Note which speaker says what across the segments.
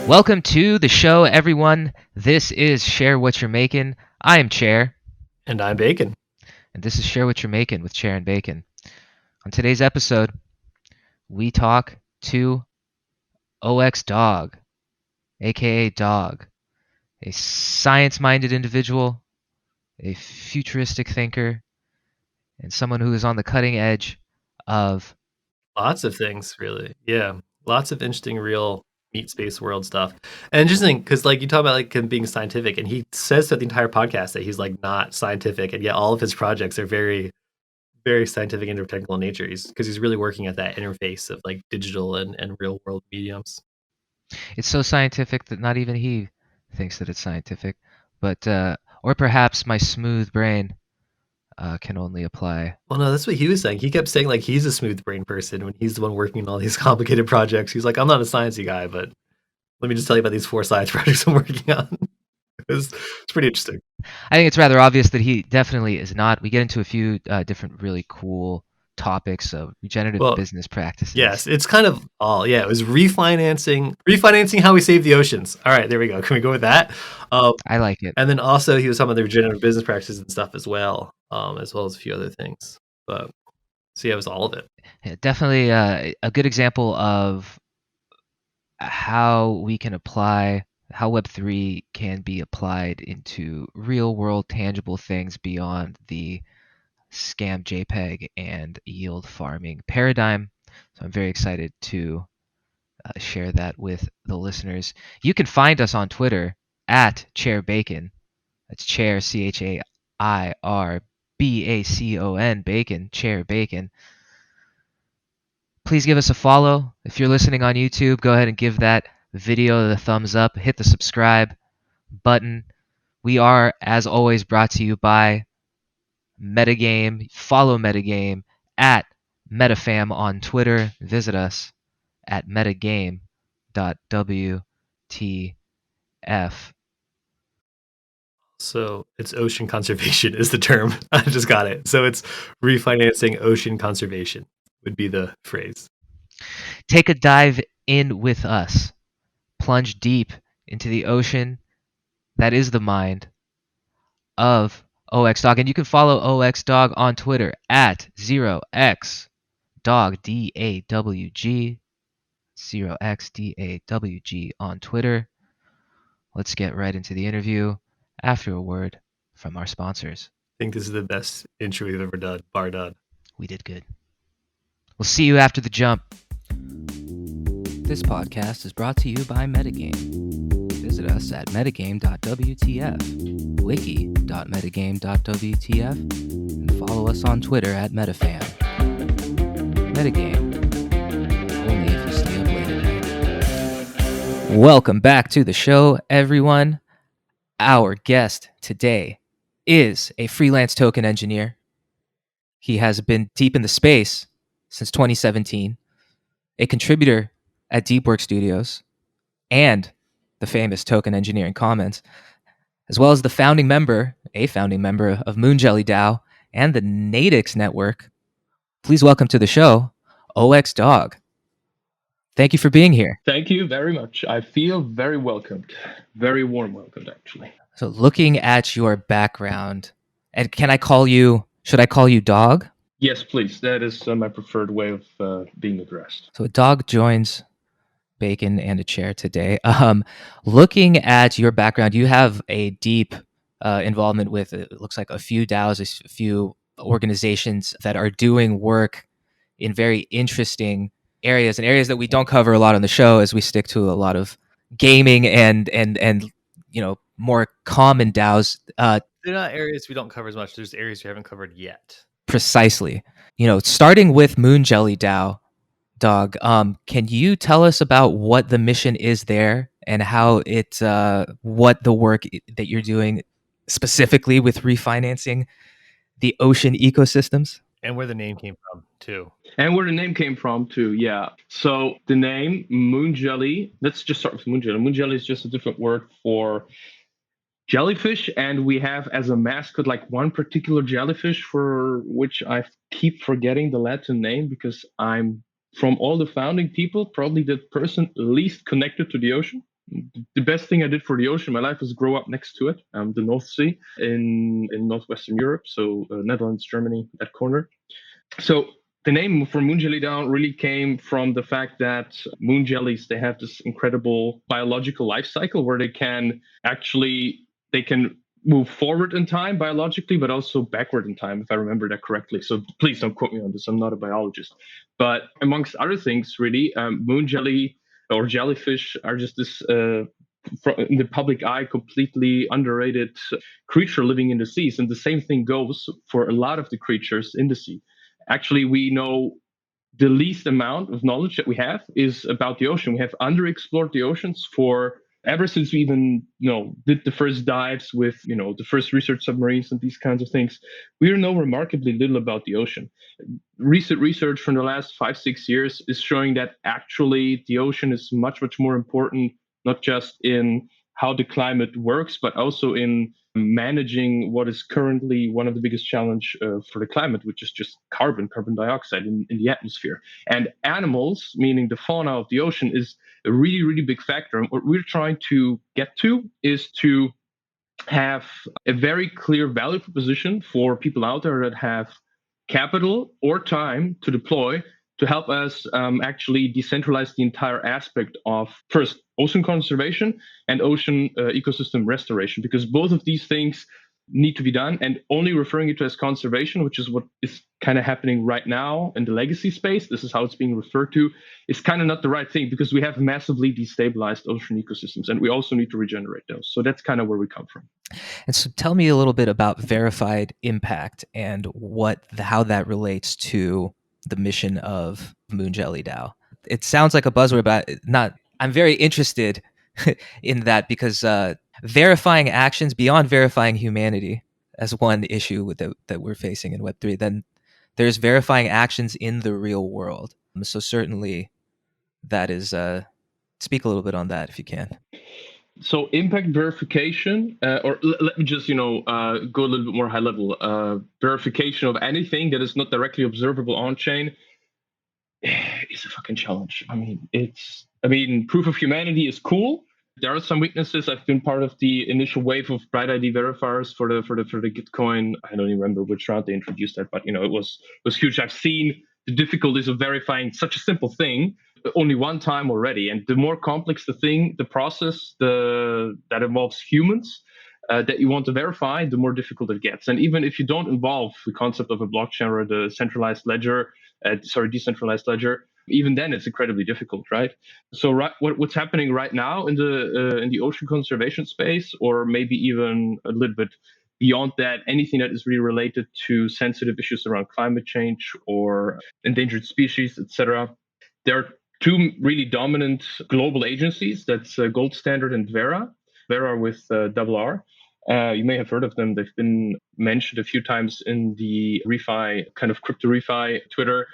Speaker 1: Welcome to the show, everyone. This is Share What You're Making. I am Chair.
Speaker 2: And I'm Bacon.
Speaker 1: And this is Share What You're Making with Chair and Bacon. On today's episode, we talk to 0xDawg, aka Dawg, a science-minded individual, a futuristic thinker, and someone who is on the cutting edge of
Speaker 2: lots of things, really. Yeah, lots of interesting, real meat space world stuff. And interesting because, like, you talk about like him being scientific, and he says throughout the entire podcast that he's like not scientific, and yet all of his projects are very, very scientific and technical in nature. Because he's really working at that interface of like digital and real world mediums.
Speaker 1: It's so scientific that not even he thinks that it's scientific, but or perhaps my smooth brain can only apply.
Speaker 2: Well, no, that's what he was saying. He kept saying like he's a smooth brain person when he's the one working on all these complicated projects. He's like, I'm not a sciencey guy, but let me just tell you about these 4 science projects I'm working on. It's pretty interesting.
Speaker 1: I think it's rather obvious that he definitely is not. We get into a few different really cool topics of regenerative business practices.
Speaker 2: Yes, it's kind of all. Yeah, it was refinancing how we save the oceans. All right, there we go. Can we go with that?
Speaker 1: I like it.
Speaker 2: And then also he was talking about the regenerative business practices and stuff as well as a few other things. But so yeah, it was all of it.
Speaker 1: Yeah, definitely a good example of how we can apply how Web3 can be applied into real world tangible things beyond the scam JPEG and yield farming paradigm. So I'm very excited to share that with the listeners. You can find us on Twitter at Chair Bacon. That's Chair ChairBacon, Bacon, Chair Bacon. Please give us a follow. If you're listening on YouTube, go ahead and give that video the thumbs up. Hit the subscribe button. We are, as always, brought to you by Metagame. Follow Metagame at MetaFam on Twitter. Visit us at metagame.wtf.
Speaker 2: So it's ocean conservation is the term. I just got it. So it's refinancing ocean conservation would be the phrase.
Speaker 1: Take a dive in with us. Plunge deep into the ocean that is the mind of 0xDawg. And you can follow 0xDawg on Twitter at 0xDawg, DAWG, 0xDawg on Twitter. Let's get right into the interview after a word from our sponsors.
Speaker 2: I think this is the best intro we've ever done, bar none.
Speaker 1: We did good. We'll see you after the jump. This podcast is brought to you by Metagame. Visit us at metagame.wtf, wiki.metagame.wtf, and follow us on Twitter at MetaFam. Metagame, only if you stay up late at night. Welcome back to the show, everyone. Our guest today is a freelance token engineer. He has been deep in the space since 2017, a contributor at Deep Work Studios, and the famous Token Engineering Commons, as well as a founding member of Moonjelly DAO and the Natix network. Please welcome to the show, 0xDawg. Thank you for being here.
Speaker 3: Thank you very much. I feel very welcomed. Very warm welcomed, actually.
Speaker 1: So looking at your background, and should I call you Dawg?
Speaker 3: Yes, please. That is my preferred way of being addressed.
Speaker 1: So a Dawg joins Bacon and a Chair today. Looking at your background, you have a deep involvement with, it looks like, a few DAOs, a few organizations that are doing work in very interesting areas, and areas that we don't cover a lot on the show, as we stick to a lot of gaming and more common DAOs.
Speaker 2: They're not areas we don't cover as much. There's areas we haven't covered yet.
Speaker 1: Precisely. Starting with Moonjelly DAO, Dawg, can you tell us about what the mission is there and how what the work that you're doing specifically with refinancing the ocean ecosystems?
Speaker 2: And where the name came from, too.
Speaker 3: Yeah. So the name Moonjelly, let's just start with Moonjelly. Moonjelly is just a different word for jellyfish, and we have as a mascot like one particular jellyfish for which I keep forgetting the Latin name, because I'm, from all the founding people, probably the person least connected to the ocean. The best thing I did for the ocean in my life was grow up next to it, the North Sea in northwestern Europe, so Netherlands, Germany, that corner. So the name for Moonjelly DAO really came from the fact that moon jellies, they have this incredible biological life cycle where they can move forward in time biologically, but also backward in time, if I remember that correctly. So please don't quote me on this. I'm not a biologist. But amongst other things, really, moon jelly or jellyfish are just this in the public eye completely underrated creature living in the seas. And the same thing goes for a lot of the creatures in the sea. Actually, we know the least amount of knowledge that we have is about the ocean. We have underexplored the oceans for ever since we even did the first dives with the first research submarines and these kinds of things. We know remarkably little about the ocean. Recent research from the last 5-6 years is showing that actually the ocean is much more important, not just in how the climate works, but also in managing what is currently one of the biggest challenge for the climate, which is just carbon dioxide in the atmosphere. And animals, meaning the fauna of the ocean, is a really big factor. And what we're trying to get to is to have a very clear value proposition for people out there that have capital or time to deploy to help us actually decentralize the entire aspect of first ocean conservation and ocean ecosystem restoration, because both of these things need to be done. And only referring it to as conservation, which is what is kind of happening right now in the legacy space, this is how it's being referred to, is kind of not the right thing, because we have massively destabilized ocean ecosystems and we also need to regenerate those. So that's kind of where we come from.
Speaker 1: And so tell me a little bit about verified impact and how that relates to the mission of Moonjelly DAO. It sounds like a buzzword, but I'm very interested in that, because verifying actions beyond verifying humanity as one issue that we're facing in Web3, then there's verifying actions in the real world. So certainly that is, speak a little bit on that if you can.
Speaker 3: So impact verification, or let me just go a little bit more high level. Verification of anything that is not directly observable on chain is a fucking challenge. I mean, proof of humanity is cool. There are some weaknesses. I've been part of the initial wave of Bright ID verifiers for the Gitcoin. I don't even remember which round they introduced that, but it was huge. I've seen the difficulties of verifying such a simple thing only one time already. And the more complex the process that involves humans that you want to verify, the more difficult it gets. And even if you don't involve the concept of a blockchain or the decentralized ledger, even then it's incredibly difficult, right? So what's happening right now in the ocean conservation space, or maybe even a little bit beyond that, anything that is really related to sensitive issues around climate change or endangered species, etc. There are two really dominant global agencies. That's Gold Standard and Vera with double R. You may have heard of them. They've been mentioned a few times in the refi, kind of crypto refi Twitter,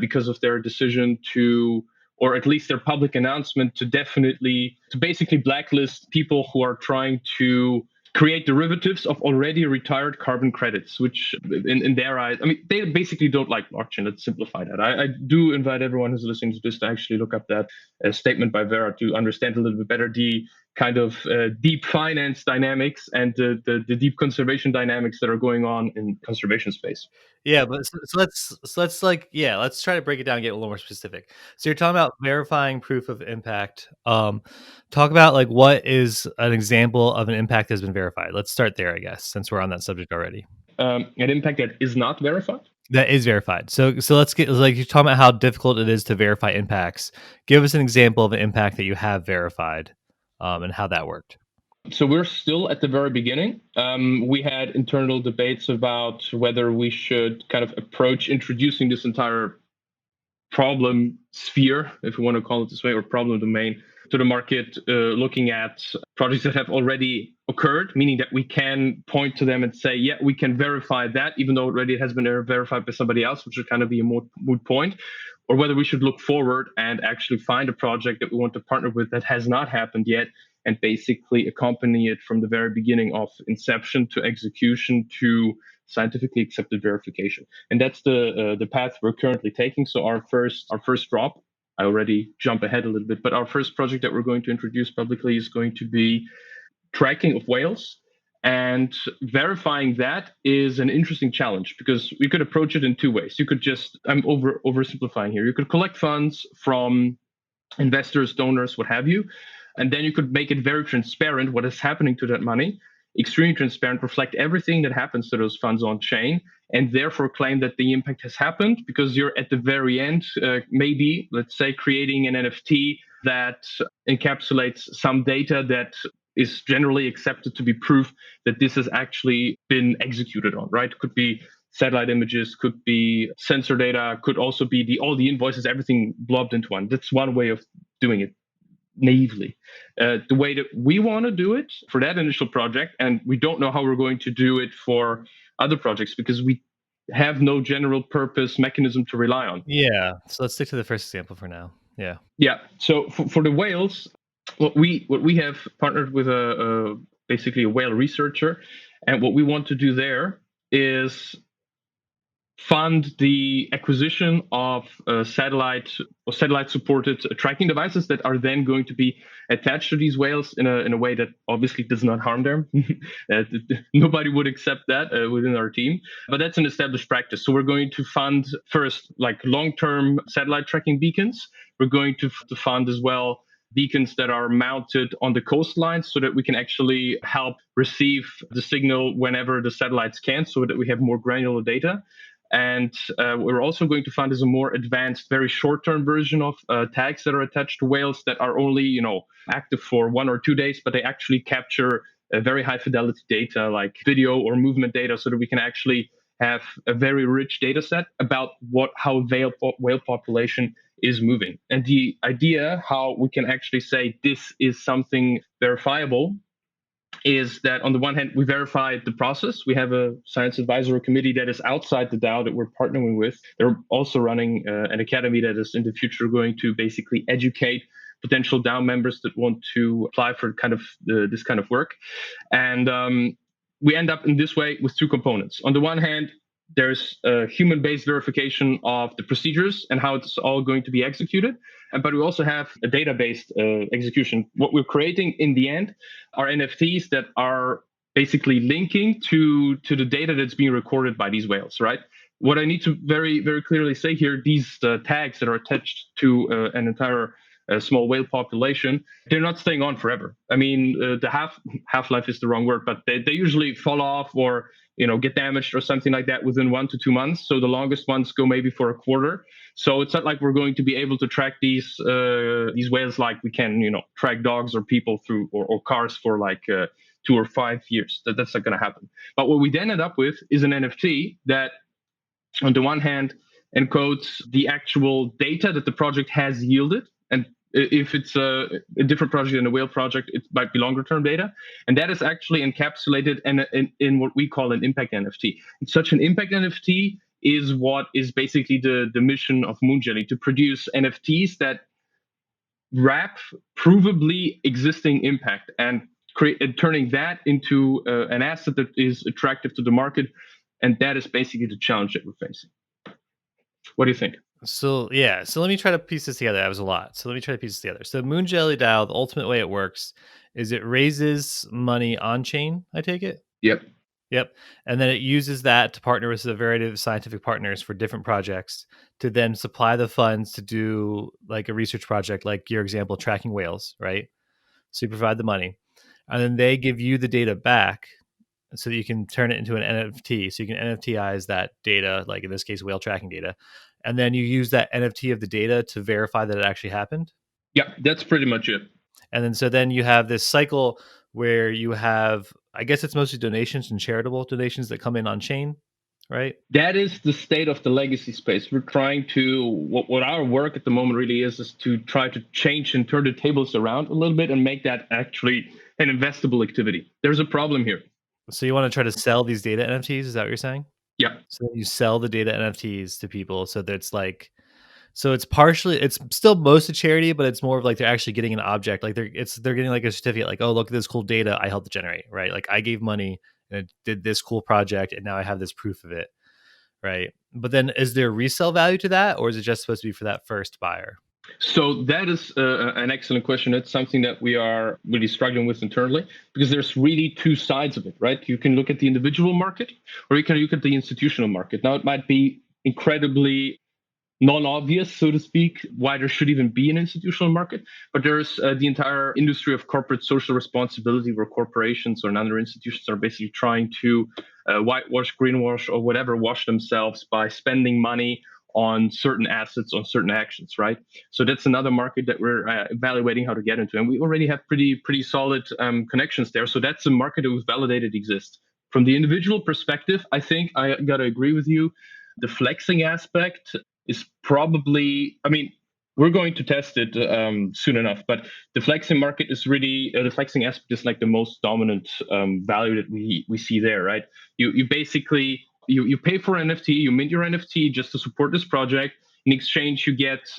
Speaker 3: because of their decision to, or at least their public announcement to basically blacklist people who are trying to create derivatives of already retired carbon credits, which in their eyes, they basically don't like blockchain. Let's simplify that. I do invite everyone who's listening to this to actually look up that statement by Vera to understand a little bit better the kind of deep finance dynamics and the deep conservation dynamics that are going on in conservation space.
Speaker 2: Yeah, but let's let's try to break it down and get a little more specific. So you're talking about verifying proof of impact. Talk about what is an example of an impact that has been verified. Let's start there, I guess, since we're on that subject already.
Speaker 3: An impact that is not verified?
Speaker 2: That is verified. So let's get, you're talking about how difficult it is to verify impacts. Give us an example of an impact that you have verified, and how that worked.
Speaker 3: So we're still at the very beginning. We had internal debates about whether we should kind of approach introducing this entire problem sphere, if we want to call it this way, or problem domain to the market, looking at projects that have already occurred, meaning that we can point to them and say, yeah, we can verify that, even though already it has been verified by somebody else, which would kind of be a moot point, or whether we should look forward and actually find a project that we want to partner with that has not happened yet, and basically accompany it from the very beginning of inception to execution to scientifically accepted verification. And that's the path we're currently taking. So our first drop I already jump ahead a little bit, but our first project that we're going to introduce publicly is going to be tracking of whales. And verifying that is an interesting challenge because we could approach it in two ways. You could just, I'm oversimplifying here. You could collect funds from investors, donors, what have you. And then you could make it very transparent what is happening to that money, extremely transparent, reflect everything that happens to those funds on chain, and therefore claim that the impact has happened because you're at the very end, maybe, let's say, creating an NFT that encapsulates some data that is generally accepted to be proof that this has actually been executed on, right? Could be satellite images, could be sensor data, could also be all the invoices, everything blobbed into one. That's one way of doing it naively. The way that we want to do it for that initial project, and we don't know how we're going to do it for other projects because we have no general purpose mechanism to rely on.
Speaker 2: Yeah. So let's stick to the first example for now. Yeah.
Speaker 3: Yeah. So for the whales, what we have partnered with basically a whale researcher, and what we want to do there is fund the acquisition of satellite supported tracking devices that are then going to be attached to these whales in a way that obviously does not harm them. Nobody would accept that within our team, but that's an established practice. So we're going to fund first like long-term satellite tracking beacons. We're going to fund as well beacons that are mounted on the coastlines so that we can actually help receive the signal whenever the satellites can, so that we have more granular data. And we're also going to fund as a more advanced, very short-term version of tags that are attached to whales that are only, active for 1 or 2 days, but they actually capture very high fidelity data like video or movement data, so that we can actually have a very rich data set about how whale population is moving. And the idea how we can actually say this is something verifiable is that on the one hand, we verify the process. We have a science advisory committee that is outside the DAO that we're partnering with. They're also running an academy that is in the future going to basically educate potential DAO members that want to apply for this kind of work. And we end up in this way with two components. On the one hand, there's a human-based verification of the procedures and how it's all going to be executed. But we also have a data-based execution. What we're creating in the end are NFTs that are basically linking to the data that's being recorded by these whales, right? What I need to very, very clearly say here, these tags that are attached to an entire small whale population, they're not staying on forever. I mean, the half-life is the wrong word, but they usually fall off or get damaged or something like that within 1 to 2 months. So the longest ones go maybe for a quarter. So it's not like we're going to be able to track these whales like we can, track dogs or people through or cars for like 2 or 5 years. That's not going to happen. But what we then end up with is an NFT that, on the one hand, encodes the actual data that the project has yielded. And if it's a different project than a whale project, it might be longer term data. And that is actually encapsulated in what we call an impact NFT. And such an impact NFT is what is basically the mission of Moonjelly, to produce NFTs that wrap provably existing impact and turning that into an asset that is attractive to the market. And that is basically the challenge that we're facing. What do you think?
Speaker 2: So let me try to piece this together. That was a lot. So let me try to piece this together. So Moonjelly DAO, the ultimate way it works is it raises money on chain, I take it? Yep. And then it uses that to partner with a variety of scientific partners for different projects to then supply the funds to do like a research project, like your example, tracking whales, right? So you provide the money and then they give you the data back so that you can turn it into an NFT. So you can NFTize that data, like in this case, whale tracking data. And then you use that NFT of the data to verify that it actually happened.
Speaker 3: Yeah, that's pretty much it.
Speaker 2: And then you have this cycle where you have, I guess it's mostly donations and charitable donations that come in on chain, right?
Speaker 3: That is the state of the legacy space. We're trying to, what our work at the moment really is to try to change and turn the tables around a little bit and make that actually an investable activity. There's a problem here.
Speaker 2: So you want to try to sell these data NFTs? Is that what you're saying?
Speaker 3: Yeah.
Speaker 2: So you sell the data NFTs to people so that it's like, so it's still most a charity, but it's more of like they're actually getting an object. Like they're getting like a certificate, like, oh, look at this cool data I helped generate, right? Like I gave money and it did this cool project and now I have this proof of it, right? But then is there resale value to that, or is it just supposed to be for that first buyer?
Speaker 3: So that is an excellent question. It's something that we are really struggling with internally because there's really two sides of it, right? You can look at the individual market or you can look at the institutional market. Now, it might be incredibly non-obvious, so to speak, why there should even be an institutional market. But there's the entire industry of corporate social responsibility, where corporations or other institutions are basically trying to whitewash, greenwash, or whatever, wash themselves by spending money on certain assets, on certain actions, right? So that's another market that we're evaluating how to get into, and we already have pretty solid connections there. So that's a market that we've validated exists. From the individual perspective, I think I gotta agree with you. The flexing aspect is probably, I mean, we're going to test it soon enough, but the flexing market is really, the flexing aspect is like the most dominant value that we see there, right? You basically, you pay for an NFT, you mint your NFT just to support this project. In exchange, you get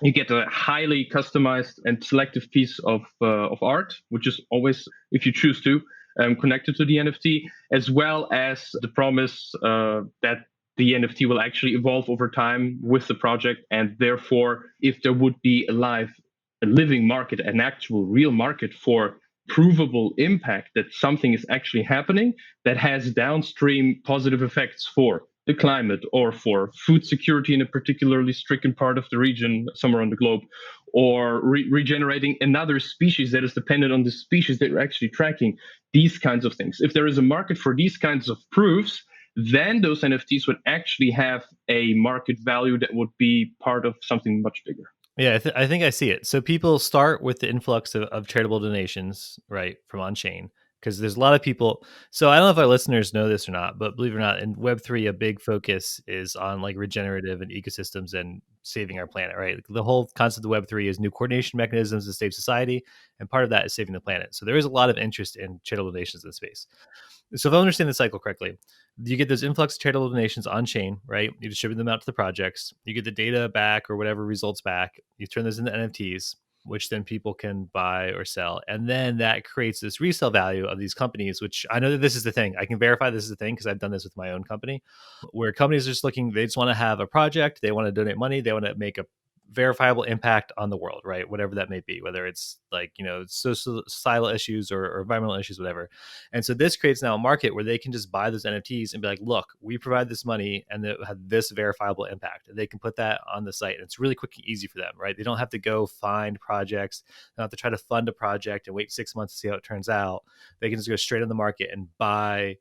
Speaker 3: a highly customized and selective piece of art, which is always, if you choose to, connected to the NFT, as well as the promise that the NFT will actually evolve over time with the project. And therefore, if there would be a living market, an actual real market for provable impact that something is actually happening that has downstream positive effects for the climate or for food security in a particularly stricken part of the region somewhere on the globe, or regenerating another species that is dependent on the species that you're actually tracking, these kinds of things. If there is a market for these kinds of proofs, then those NFTs would actually have a market value that would be part of something much bigger.
Speaker 2: Yeah, I think I see it. So people start with the influx of charitable donations, right, from on chain, because there's a lot of people. So I don't know if our listeners know this or not, but believe it or not, in Web3, a big focus is on like regenerative and ecosystems and saving our planet, right? The whole concept of Web3 is new coordination mechanisms to save society, and part of that is saving the planet. So there is a lot of interest in charitable donations in space. So if I understand the cycle correctly, you get those influx of charitable donations on chain, right? You distribute them out to the projects. You get the data back or whatever results back. You turn those into NFTs, which then people can buy or sell. And then that creates this resale value of these companies, which I know that this is the thing. I can verify this is the thing because I've done this with my own company, where companies are just looking, they just want to have a project. They want to donate money. They want to make a verifiable impact on the world, right? Whatever that may be, whether it's like, societal issues or environmental issues, whatever. And so this creates now a market where they can just buy those NFTs and be like, look, we provide this money and it had this verifiable impact. And they can put that on the site. And it's really quick and easy for them, right? They don't have to go find projects. They don't have to try to fund a project and wait 6 months to see how it turns out. They can just go straight on the market and buy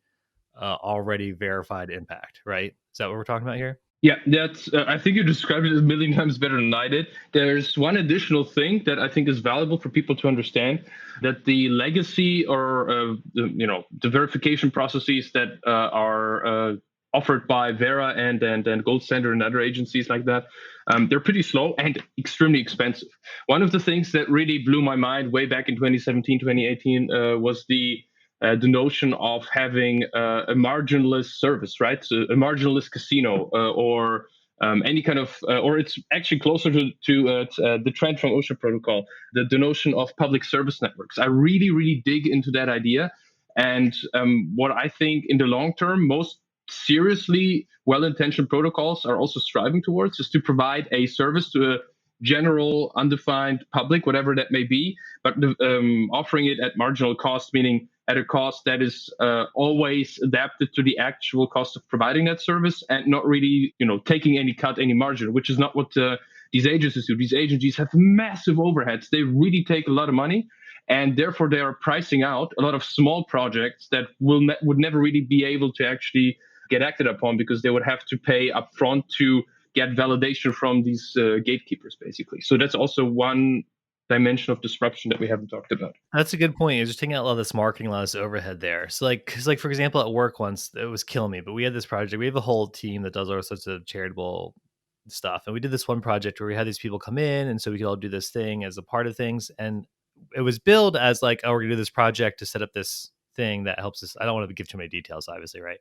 Speaker 2: already verified impact, right? Is that what we're talking about here?
Speaker 3: Yeah, that's. I think you described it a million times better than I did. There's one additional thing that I think is valuable for people to understand: that the legacy or the verification processes that are offered by Vera and Gold Standard and other agencies like that, they're pretty slow and extremely expensive. One of the things that really blew my mind way back in 2017, 2018 was the notion of having a marginless service, right? So a marginless casino or any kind of, or it's actually closer to the trend from OSHA protocol, the notion of public service networks. I really dig into that idea. And what I think in the long term, most seriously well-intentioned protocols are also striving towards is to provide a service to a general undefined public, whatever that may be, but offering it at marginal cost, meaning at a cost that is always adapted to the actual cost of providing that service and not really, taking any margin, which is not what these agencies do. These agencies have massive overheads. They really take a lot of money. And therefore, they are pricing out a lot of small projects that would never really be able to actually get acted upon because they would have to pay upfront to get validation from these gatekeepers, basically. So that's also one dimension of disruption that we haven't talked about.
Speaker 2: That's a good point. You're just taking out a lot of this marketing, a lot of this overhead there. So because for example, at work once, it was killing me, but we had this project. We have a whole team that does all sorts of charitable stuff. And we did this one project where we had these people come in and so we could all do this thing as a part of things. And it was billed as like, oh, we're gonna do this project to set up this thing that helps us. I don't want to give too many details, obviously, right?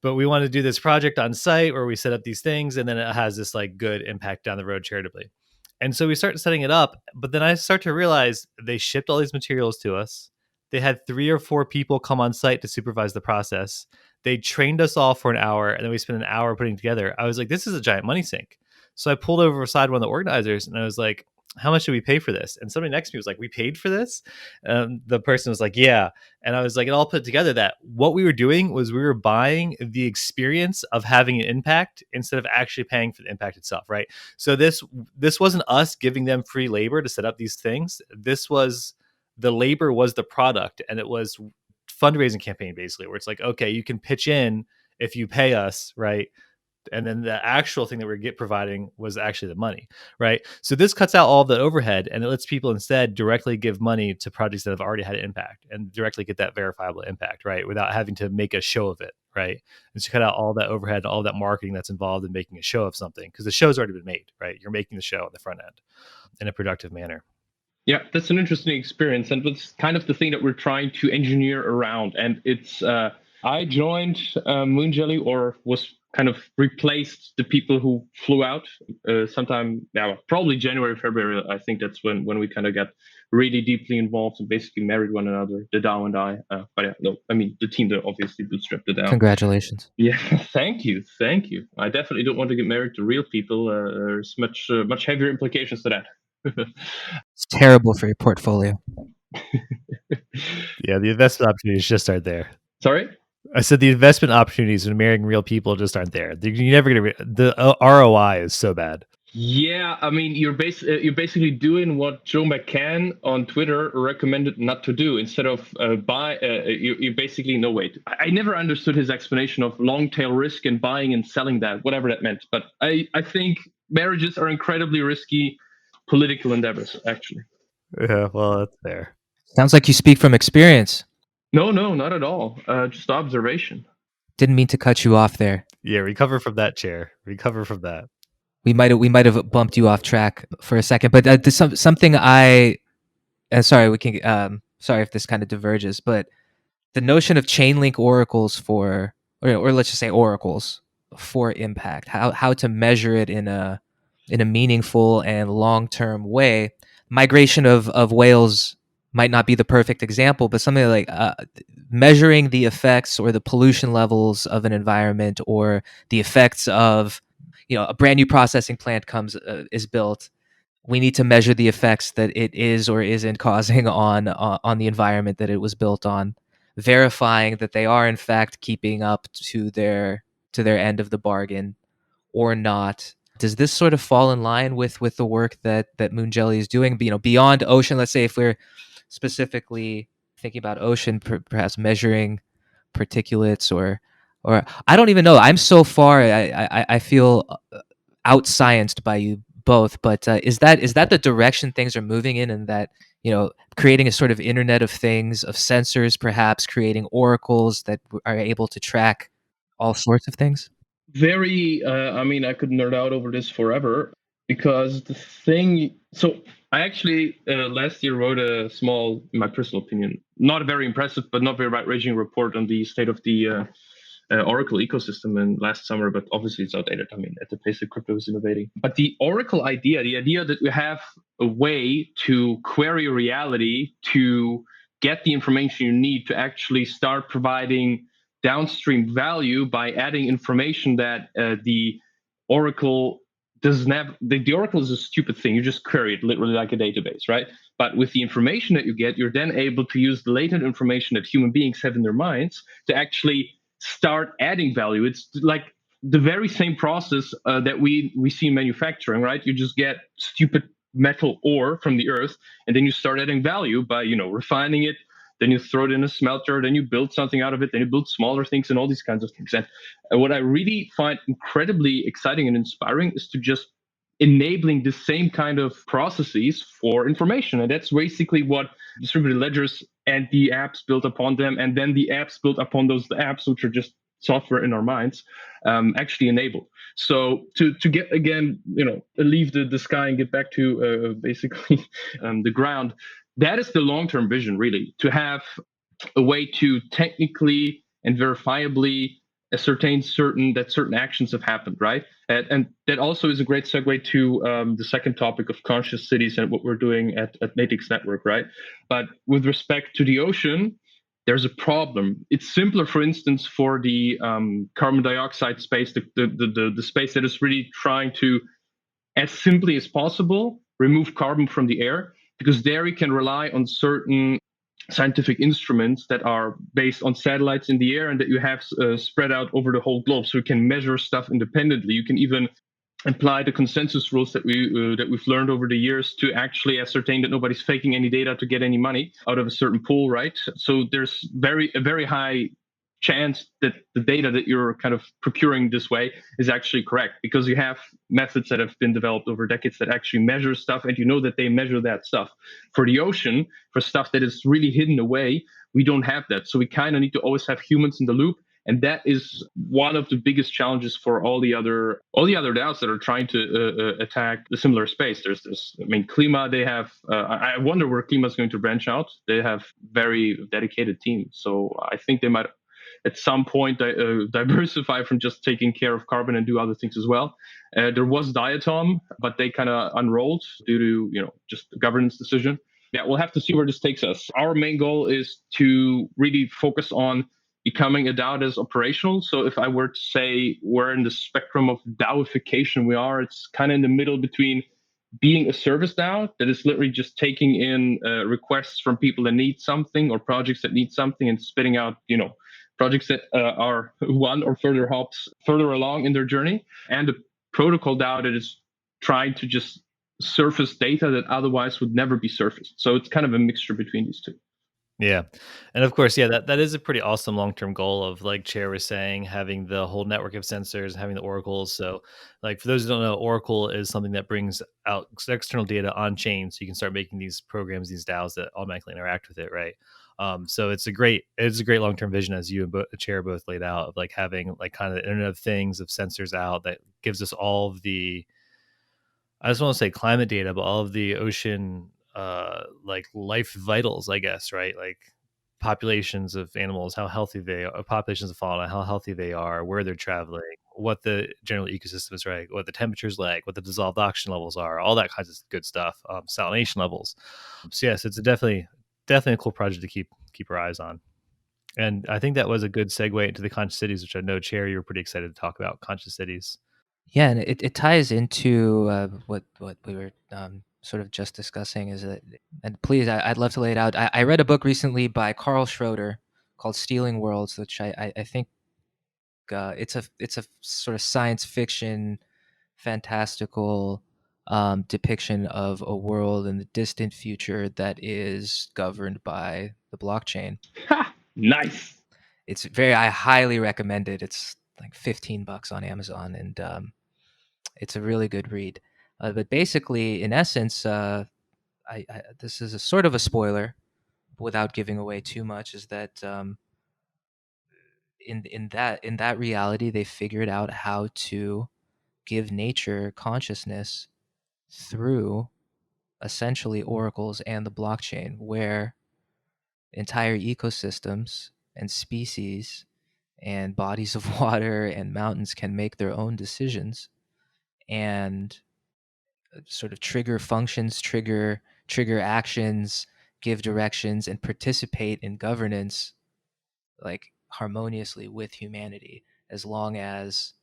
Speaker 2: But we want to do this project on site where we set up these things and then it has this like good impact down the road charitably. And so we start setting it up, but then I start to realize they shipped all these materials to us. They had 3 or 4 people come on site to supervise the process. They trained us all for an hour and then we spent an hour putting together. I was like, this is a giant money sink. So I pulled over beside one of the organizers and I was like, how much did we pay for this? And somebody next to me was like, we paid for this? The person was like, yeah. And I was like, it all put together that what we were doing was we were buying the experience of having an impact instead of actually paying for the impact itself, right? So this wasn't us giving them free labor to set up these things. This was the labor was the product, and it was fundraising campaign basically, where it's like, okay, you can pitch in if you pay us, right? And then the actual thing that we're providing was actually the money, right? So this cuts out all the overhead, and it lets people instead directly give money to projects that have already had an impact and directly get that verifiable impact, right? Without having to make a show of it, right? And so cut out all that overhead, all that marketing that's involved in making a show of something, because the show's already been made, right? You're making the show on the front end in a productive manner.
Speaker 3: Yeah, that's an interesting experience, and it's kind of the thing that we're trying to engineer around. And it's I joined Moonjelly, or was kind of replaced the people who flew out sometime now, probably January, February. I think that's when we kind of got really deeply involved and basically married one another, the DAO and I. But yeah, no, I mean the team that obviously bootstrapped the DAO.
Speaker 1: Congratulations.
Speaker 3: Yeah, thank you. I definitely don't want to get married to real people. There's much heavier implications to that.
Speaker 1: It's terrible for your portfolio.
Speaker 2: Yeah, the investment opportunities just aren't there.
Speaker 3: Sorry?
Speaker 2: I said the investment opportunities when marrying real people just aren't there. You're never going to. The ROI is so bad.
Speaker 3: Yeah, I mean, you're basically doing what Joe McCann on Twitter recommended not to do. Instead of you basically no wait. I never understood his explanation of long tail risk and buying and selling that, whatever that meant. But I think marriages are incredibly risky political endeavors, actually.
Speaker 2: Yeah, well, that's fair.
Speaker 1: Sounds like you speak from experience.
Speaker 3: No, not at all. Just observation.
Speaker 1: Didn't mean to cut you off there.
Speaker 2: Yeah, recover from that chair. Recover from that.
Speaker 1: We might have bumped you off track for a second, but there's something sorry, we can sorry if this kind of diverges, but the notion of chain link oracles or let's just say oracles for impact, how to measure it in a meaningful and long-term way. Migration of whales might not be the perfect example, but something like measuring the effects or the pollution levels of an environment, or the effects of, a brand new processing plant is built. We need to measure the effects that it is or isn't causing on the environment that it was built on, verifying that they are in fact keeping up to their end of the bargain or not. Does this sort of fall in line with the work that Moonjelly is doing? Beyond ocean, let's say if we're specifically thinking about ocean, perhaps measuring particulates or I don't even know. I'm so far. I feel out-scienced by you both, but is that the direction things are moving in, and that creating a sort of Internet of Things, of sensors, perhaps creating oracles that are able to track all sorts of things?
Speaker 3: Very, I mean, I could nerd out over this forever, because the thing. So I actually last year wrote a small, in my personal opinion, not a very impressive but not very wide-ranging report on the state of the Oracle ecosystem in last summer, but obviously it's outdated. I mean, at the pace that crypto is innovating. But the Oracle idea, the idea that we have a way to query reality to get the information you need to actually start providing downstream value by adding information that the Oracle doesn't have. The Oracle is a stupid thing. You just query it literally like a database, right? But with the information that you get, you're then able to use the latent information that human beings have in their minds to actually start adding value. It's like the very same process that we see in manufacturing, right? You just get stupid metal ore from the earth, and then you start adding value by refining it. Then you throw it in a smelter, then you build something out of it, then you build smaller things and all these kinds of things. And what I really find incredibly exciting and inspiring is to just enabling the same kind of processes for information. And that's basically what distributed ledgers and the apps built upon them, and then the apps built upon those apps, which are just software in our minds, actually enable. So to get, again, leave the sky and get back to basically the ground. That is the long-term vision, really, to have a way to technically and verifiably ascertain certain actions have happened, right? And that also is a great segue to the second topic of conscious cities and what we're doing at Natix Network, right? But with respect to the ocean, there's a problem. It's simpler, for instance, for the carbon dioxide space, the space that is really trying to as simply as possible, remove carbon from the air, because there we can rely on certain scientific instruments that are based on satellites in the air and that you have spread out over the whole globe, so you can measure stuff independently. You can even apply the consensus rules that we've learned over the years to actually ascertain that nobody's faking any data to get any money out of a certain pool, right? So there's a very high chance that the data that you're kind of procuring this way is actually correct, because you have methods that have been developed over decades that actually measure stuff, and you know that they measure that stuff. For the ocean, for stuff that is really hidden away, we don't have that. So we kind of need to always have humans in the loop, and that is one of the biggest challenges for all the other DAOs that are trying to attack the similar space. There's this, I mean, Klima. They have. I wonder where Klima is going to branch out. They have very dedicated teams, so I think they might at some point diversify from just taking care of carbon and do other things as well. There was Diatom, but they kind of unrolled due to just a governance decision. Yeah, we'll have to see where this takes us. Our main goal is to really focus on becoming a DAO that is operational. So if I were to say where in the spectrum of DAOification we are, it's kind of in the middle between being a service DAO that is literally just taking in requests from people that need something or projects that need something and spitting out, projects that are one or further hops further along in their journey, and a protocol DAO that is trying to just surface data that otherwise would never be surfaced. So it's kind of a mixture between these two.
Speaker 2: Yeah. And of course, yeah, that is a pretty awesome long-term goal of, like Chair was saying, having the whole network of sensors, having the oracles. So like for those who don't know, Oracle is something that brings out external data on chain, so you can start making these programs, these DAOs that automatically interact with it, right? So it's a great long-term vision, as you and Chair both laid out, of like having like kind of the Internet of Things of sensors out that gives us all of the, I just want to say climate data, but all of the ocean like life vitals, I guess, right? Like populations of animals, how healthy they are, populations of fauna, how healthy they are, where they're traveling, what the general ecosystem is, right? What the temperature's like, what the dissolved oxygen levels are, all that kinds of good stuff. Salination levels. So yes, it's definitely a cool project to keep our eyes on. And I think that was a good segue into the conscious cities, which I know, Chair, you were pretty excited to talk about conscious cities.
Speaker 1: Yeah, and it ties into what we were sort of just discussing. Is that, and please, I'd love to lay it out. I read a book recently by Carl Schroeder called Stealing Worlds, which I think it's a sort of science fiction, fantastical depiction of a world in the distant future that is governed by the blockchain.
Speaker 3: Nice.
Speaker 1: It's I highly recommend it. It's like $15 on Amazon, and it's a really good read. But basically, in essence, this is a sort of a spoiler, without giving away too much. Is that in that reality, they figured out how to give nature consciousness through essentially oracles and the blockchain, where entire ecosystems and species and bodies of water and mountains can make their own decisions and sort of trigger functions, trigger actions, give directions, and participate in governance like harmoniously with humanity, as long as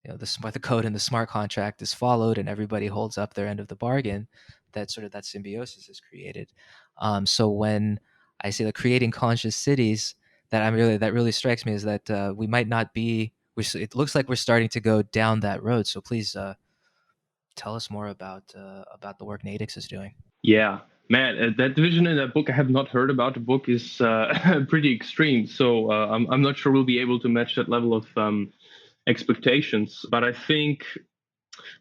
Speaker 1: the code in the smart contract is followed and everybody holds up their end of the bargain. That sort of that symbiosis is created. So when I say, like, creating conscious cities, that really strikes me is that we might not be. It looks like we're starting to go down that road. So please tell us more about the work Natix is doing.
Speaker 3: Yeah, man, that division in that book I have not heard about. The book is pretty extreme, so I'm not sure we'll be able to match that level of expectations. But I think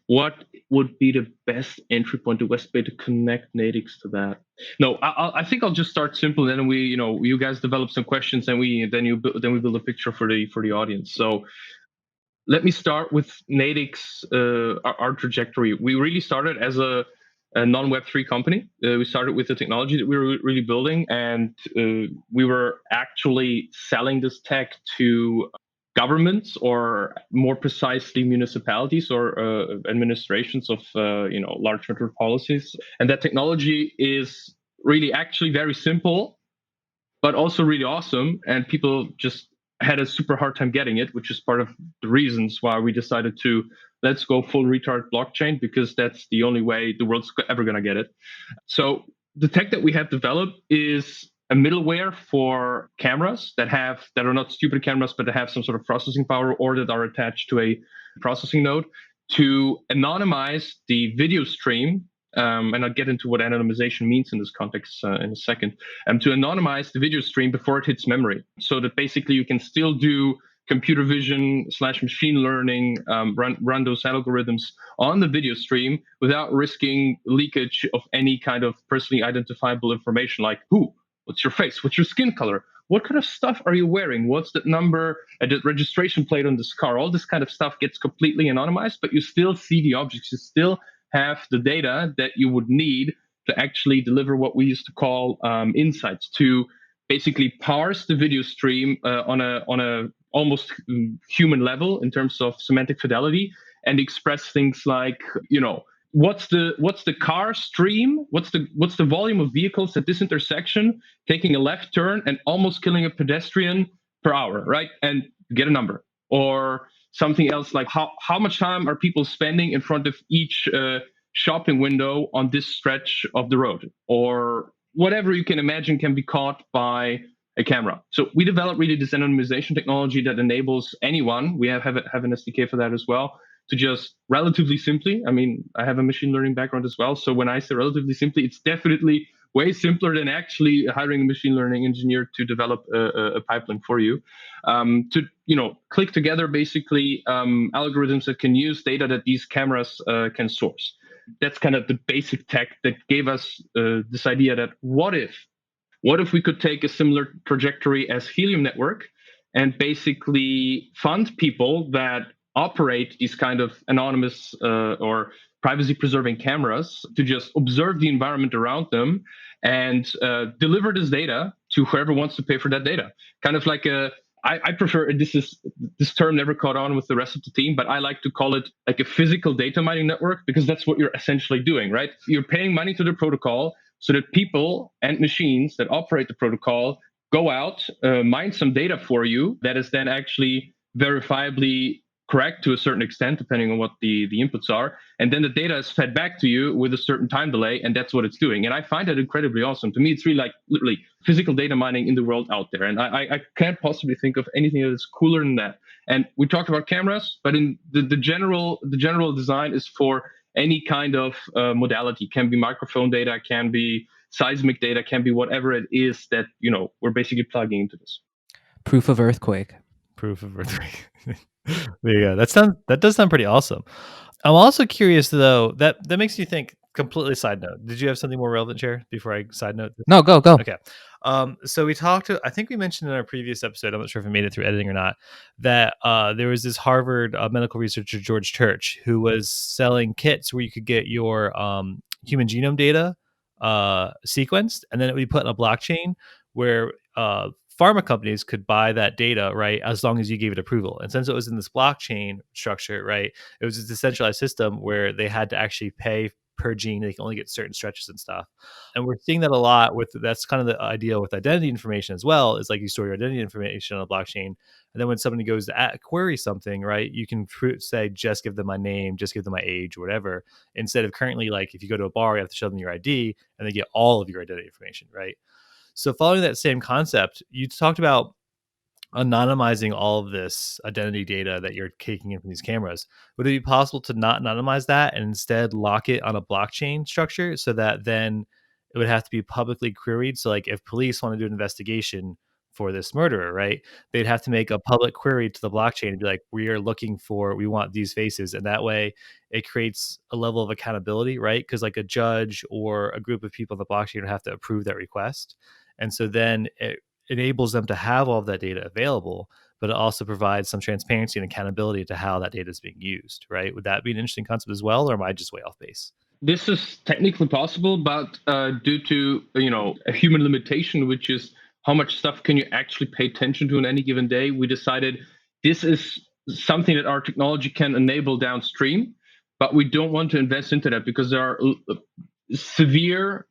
Speaker 3: what would be the best entry point, the best way to connect Natix to that? No, I think I'll just start simple. Then you guys develop some questions, and we build a picture for the audience. So let me start with Natix, our trajectory. We really started as a non-Web3 company. We started with the technology that we were really building, and we were actually selling this tech to governments, or more precisely municipalities or administrations of large network policies. And that technology is really actually very simple, but also really awesome. And people just had a super hard time getting it, which is part of the reasons why we decided to let's go full retard blockchain because that's the only way the world's ever going to get it. So the tech that we have developed is a middleware for cameras that are not stupid cameras, but that have some sort of processing power or that are attached to a processing node to anonymize the video stream. And I'll get into what anonymization means in this context in a second, to anonymize the video stream before it hits memory, so that basically you can still do computer vision / machine learning, run those algorithms on the video stream without risking leakage of any kind of personally identifiable information like what's your face, what's your skin color, what kind of stuff are you wearing, what's that number, the registration plate on this car. All this kind of stuff gets completely anonymized, but you still see the objects, you still have the data that you would need to actually deliver what we used to call insights, to basically parse the video stream on a almost human level in terms of semantic fidelity, and express things like, what's the car stream, what's the volume of vehicles at this intersection taking a left turn and almost killing a pedestrian per hour, right? And get a number. Or something else like how much time are people spending in front of each shopping window on this stretch of the road, or whatever you can imagine can be caught by a camera. So we developed really this anonymization technology that enables anyone, we have an SDK for that as well, to just relatively simply, I have a machine learning background as well, so when I say relatively simply, it's definitely way simpler than actually hiring a machine learning engineer to develop a pipeline for you, to click together basically algorithms that can use data that these cameras can source. That's kind of the basic tech that gave us this idea that what if we could take a similar trajectory as Helium Network and basically fund people that operate these kind of anonymous or privacy preserving cameras to just observe the environment around them and deliver this data to whoever wants to pay for that data. Kind of like I prefer, this term never caught on with the rest of the team, but I like to call it like a physical data mining network, because that's what you're essentially doing, right? You're paying money to the protocol so that people and machines that operate the protocol go out, mine some data for you that is then actually verifiably correct to a certain extent, depending on what the inputs are. And then the data is fed back to you with a certain time delay, and that's what it's doing. And I find that incredibly awesome. To me, it's really like literally physical data mining in the world out there. And I can't possibly think of anything that is cooler than that. And we talked about cameras, but in the general design is for any kind of modality. Can be microphone data, can be seismic data, can be whatever it is that, we're basically plugging into this.
Speaker 1: Proof of earthquake.
Speaker 2: There you go. That does sound pretty awesome. I'm also curious though, that makes you think, completely side note. Did you have something more relevant, Chair, before I side note?
Speaker 1: No, go.
Speaker 2: Okay. So we talked I think we mentioned in our previous episode, I'm not sure if we made it through editing or not, that there was this Harvard medical researcher, George Church, who was selling kits where you could get your human genome data sequenced, and then it would be put in a blockchain where pharma companies could buy that data, right, as long as you gave it approval. And since it was in this blockchain structure, right, it was a decentralized system where they had to actually pay per gene. They can only get certain stretches and stuff. And we're seeing that a lot that's kind of the idea with identity information as well, is like you store your identity information on a blockchain. And then when somebody goes to query something, right, you can say, just give them my name, just give them my age, or whatever, instead of currently, like if you go to a bar, you have to show them your ID and they get all of your identity information, right? So following that same concept, you talked about anonymizing all of this identity data that you're taking in from these cameras. Would it be possible to not anonymize that and instead lock it on a blockchain structure, so that then it would have to be publicly queried? So like if police want to do an investigation for this murderer, right, they'd have to make a public query to the blockchain and be like, we want these faces. And that way it creates a level of accountability, right? Because like a judge or a group of people on the blockchain would have to approve that request. And so then it enables them to have all of that data available, but it also provides some transparency and accountability to how that data is being used, right? Would that be an interesting concept as well, or am I just way off base?
Speaker 3: This is technically possible, but due to a human limitation, which is how much stuff can you actually pay attention to in any given day, we decided this is something that our technology can enable downstream, but we don't want to invest into that because there are severe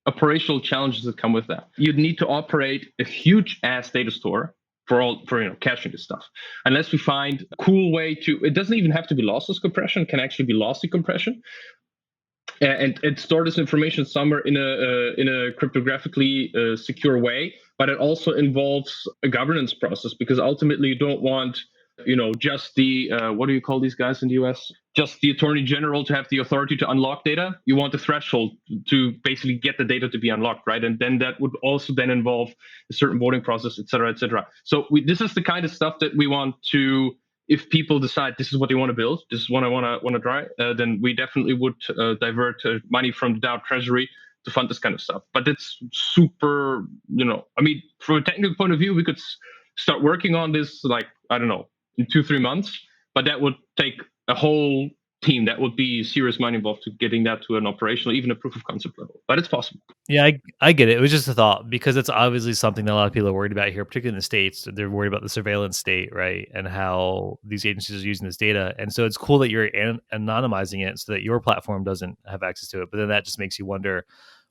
Speaker 3: operational challenges that come with that. You'd need to operate a huge ass data store caching this stuff, unless we find a cool way to. It doesn't even have to be lossless compression; it can actually be lossy compression, and store this information somewhere in a cryptographically secure way. But it also involves a governance process, because ultimately you don't want just the what do you call these guys in the US? Just the attorney general to have the authority to unlock data. You want the threshold to basically get the data to be unlocked, right? And then that would also then involve a certain voting process, et cetera, et cetera. So this is the kind of stuff that we want to. If people decide this is what they want to build, this is what I want to try, then we definitely would divert money from the Dawg treasury to fund this kind of stuff. But it's super, I mean, from a technical point of view, we could start working on this, like, I don't know, in 2-3 months, but that would take a whole team. That would be serious money involved to getting that to an operational, even a proof of concept level. But it's possible.
Speaker 2: Yeah, I get it. It was just a thought, because it's obviously something that a lot of people are worried about here, particularly in the States. They're worried about the surveillance state, right? And how these agencies are using this data. And so it's cool that you're anonymizing it so that your platform doesn't have access to it. But then that just makes you wonder,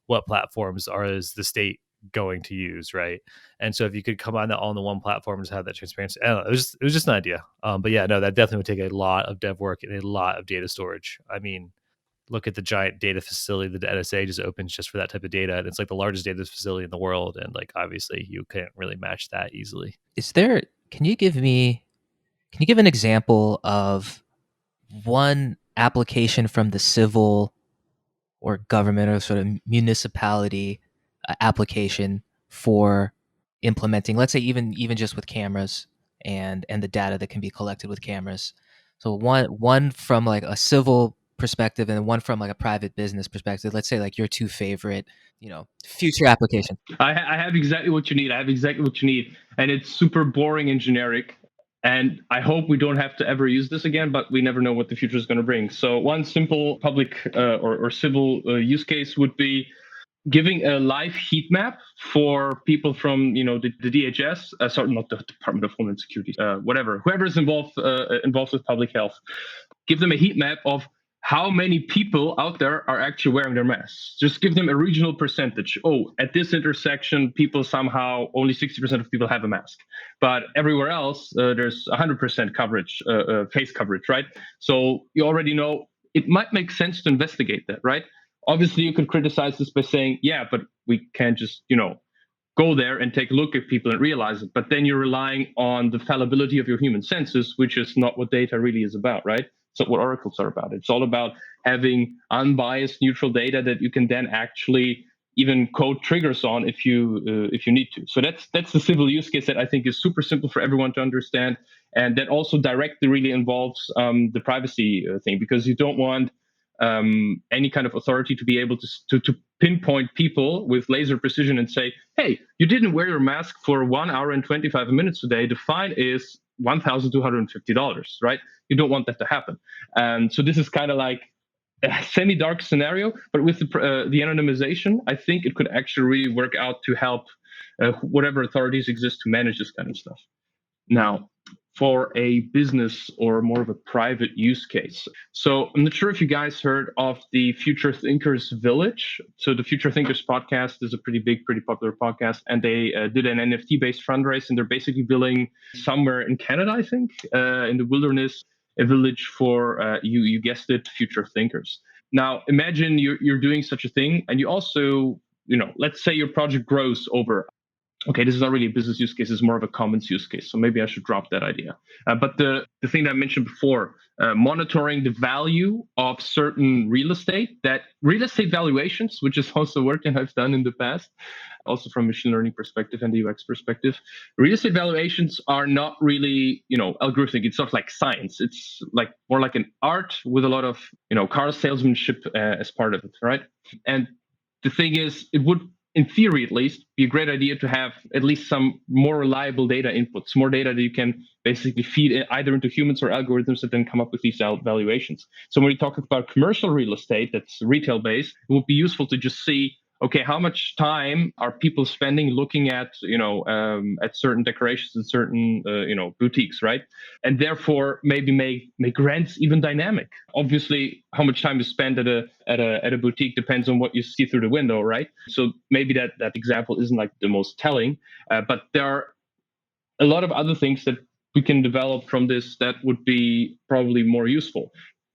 Speaker 2: what platforms is the state going to use, right? And so if you could combine that all in the one platform and just have that transparency, I don't know, it was just an idea. But yeah, no, that definitely would take a lot of dev work and a lot of data storage. I mean, look at the giant data facility that the NSA just opens just for that type of data, and it's like the largest data facility in the world, and like obviously you can't really match that easily.
Speaker 1: Can you give an example of one application from the civil or government or sort of municipality application for implementing, let's say even just with cameras and the data that can be collected with cameras? So one from like a civil perspective and one from like a private business perspective. Let's say like your two favorite, future applications.
Speaker 3: I have exactly what you need. And it's super boring and generic. And I hope we don't have to ever use this again, but we never know what the future is going to bring. So one simple public or civil use case would be giving a live heat map for people from the DHS, not the Department of Homeland Security, whatever, whoever is involved with public health. Give them a heat map of how many people out there are actually wearing their masks. Just give them a regional percentage. Oh, at this intersection, people somehow, only 60% of people have a mask. But everywhere else, there's 100% coverage, face coverage, right? So you already know it might make sense to investigate that, right? Obviously, you could criticize this by saying, yeah, but we can't just, go there and take a look at people and realize it. But then you're relying on the fallibility of your human senses, which is not what data really is about, right? It's not what oracles are about. It's all about having unbiased, neutral data that you can then actually even code triggers on if you need to. So that's the civil use case that I think is super simple for everyone to understand, and that also directly really involves the privacy thing, because you don't want any kind of authority to be able to pinpoint people with laser precision and say, hey, you didn't wear your mask for 1 hour and 25 minutes today. The fine is $1,250, right? You don't want that to happen. So this is kind of like a semi-dark scenario, but with the anonymization, I think it could actually really work out to help whatever authorities exist to manage this kind of stuff. Now, for a business or more of a private use case. So I'm not sure if you guys heard of the Future Thinkers Village. So the Future Thinkers podcast is a pretty popular podcast, and they did an NFT-based fundraise, and they're basically building somewhere in Canada, I think, in the wilderness, a village for, you guessed it, future thinkers. Now, imagine you're doing such a thing, and you also, let's say your project grows over. Okay, this is not really a business use case, it's more of a commons use case. So maybe I should drop that idea. But the thing that I mentioned before, monitoring the value of certain real estate valuations, which is also work that I've done in the past, also from machine learning perspective and the UX perspective. Real estate valuations are not really, algorithmic. It's not like science. It's like more like an art with a lot of, car salesmanship as part of it, right? And the thing is, it would, in theory at least, be a great idea to have at least some more reliable data inputs, more data that you can basically feed either into humans or algorithms that then come up with these valuations. So when we talk about commercial real estate that's retail based, it would be useful to just see, okay, how much time are people spending looking at, at certain decorations and certain, boutiques, right? And therefore maybe make rents even dynamic. Obviously, how much time is spent at a boutique depends on what you see through the window, right? So maybe that example isn't like the most telling, but there are a lot of other things that we can develop from this that would be probably more useful.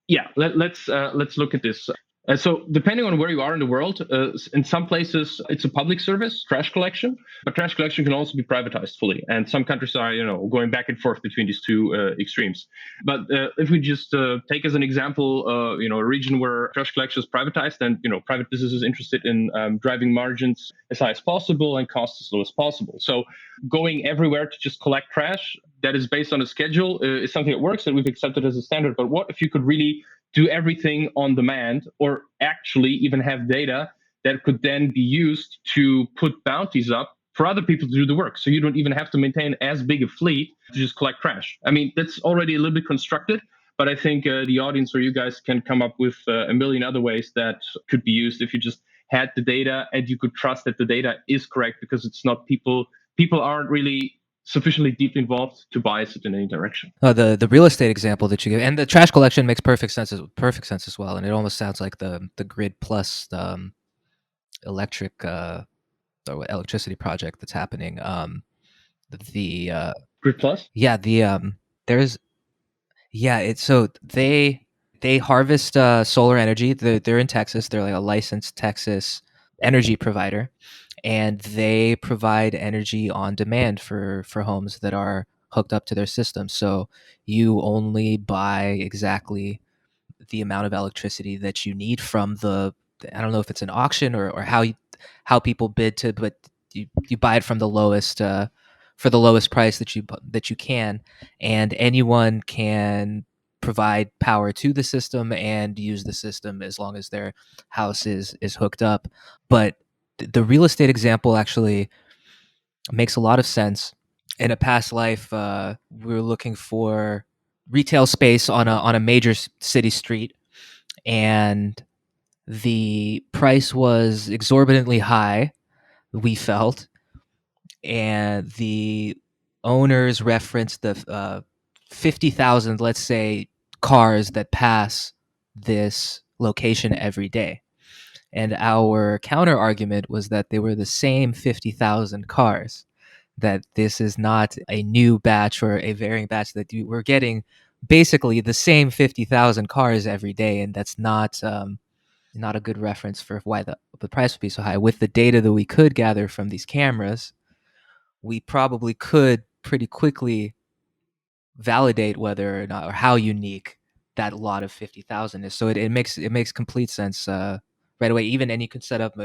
Speaker 3: Yeah, let's look at this. So depending on where you are in the world, in some places it's a public service, trash collection, but trash collection can also be privatized fully. And some countries are, going back and forth between these two extremes. But if we just take as an example, a region where trash collection is privatized, and private businesses interested in driving margins as high as possible and costs as low as possible. So going everywhere to just collect trash that is based on a schedule is something that works and we've accepted as a standard. But what if you could really do everything on demand, or actually even have data that could then be used to put bounties up for other people to do the work? So you don't even have to maintain as big a fleet to just collect trash. I mean, that's already a little bit constructed, but I think the audience or you guys can come up with a million other ways that could be used if you just had the data and you could trust that the data is correct, because it's not people aren't really sufficiently deeply involved to bias it in any direction.
Speaker 1: The real estate example that you give, and the trash collection makes perfect sense as well, and it almost sounds like the grid plus electric or electricity project that's happening. The
Speaker 3: Grid Plus?
Speaker 1: Yeah, there's it's so they harvest solar energy. They're in Texas. They're like a licensed Texas energy provider, and they provide energy on demand for homes that are hooked up to their system. So you only buy exactly the amount of electricity that you need from the, I don't know if it's an auction or how people bid to, but you buy it from the lowest for the lowest price that you can, and anyone can provide power to the system and use the system as long as their house is hooked up. But the real estate example actually makes a lot of sense. In a past life, we were looking for retail space on a major city street, and the price was exorbitantly high, we felt, and the owners referenced the 50,000, let's say, cars that pass this location every day. And our counter argument was that they were the same 50,000 cars, that this is not a new batch or a varying batch, that we're getting basically the same 50,000 cars every day. And that's not a good reference for why the price would be so high. With the data that we could gather from these cameras, we probably could pretty quickly validate whether or not, or how unique that lot of 50,000 is. So it makes complete sense right away. Even, and you could set up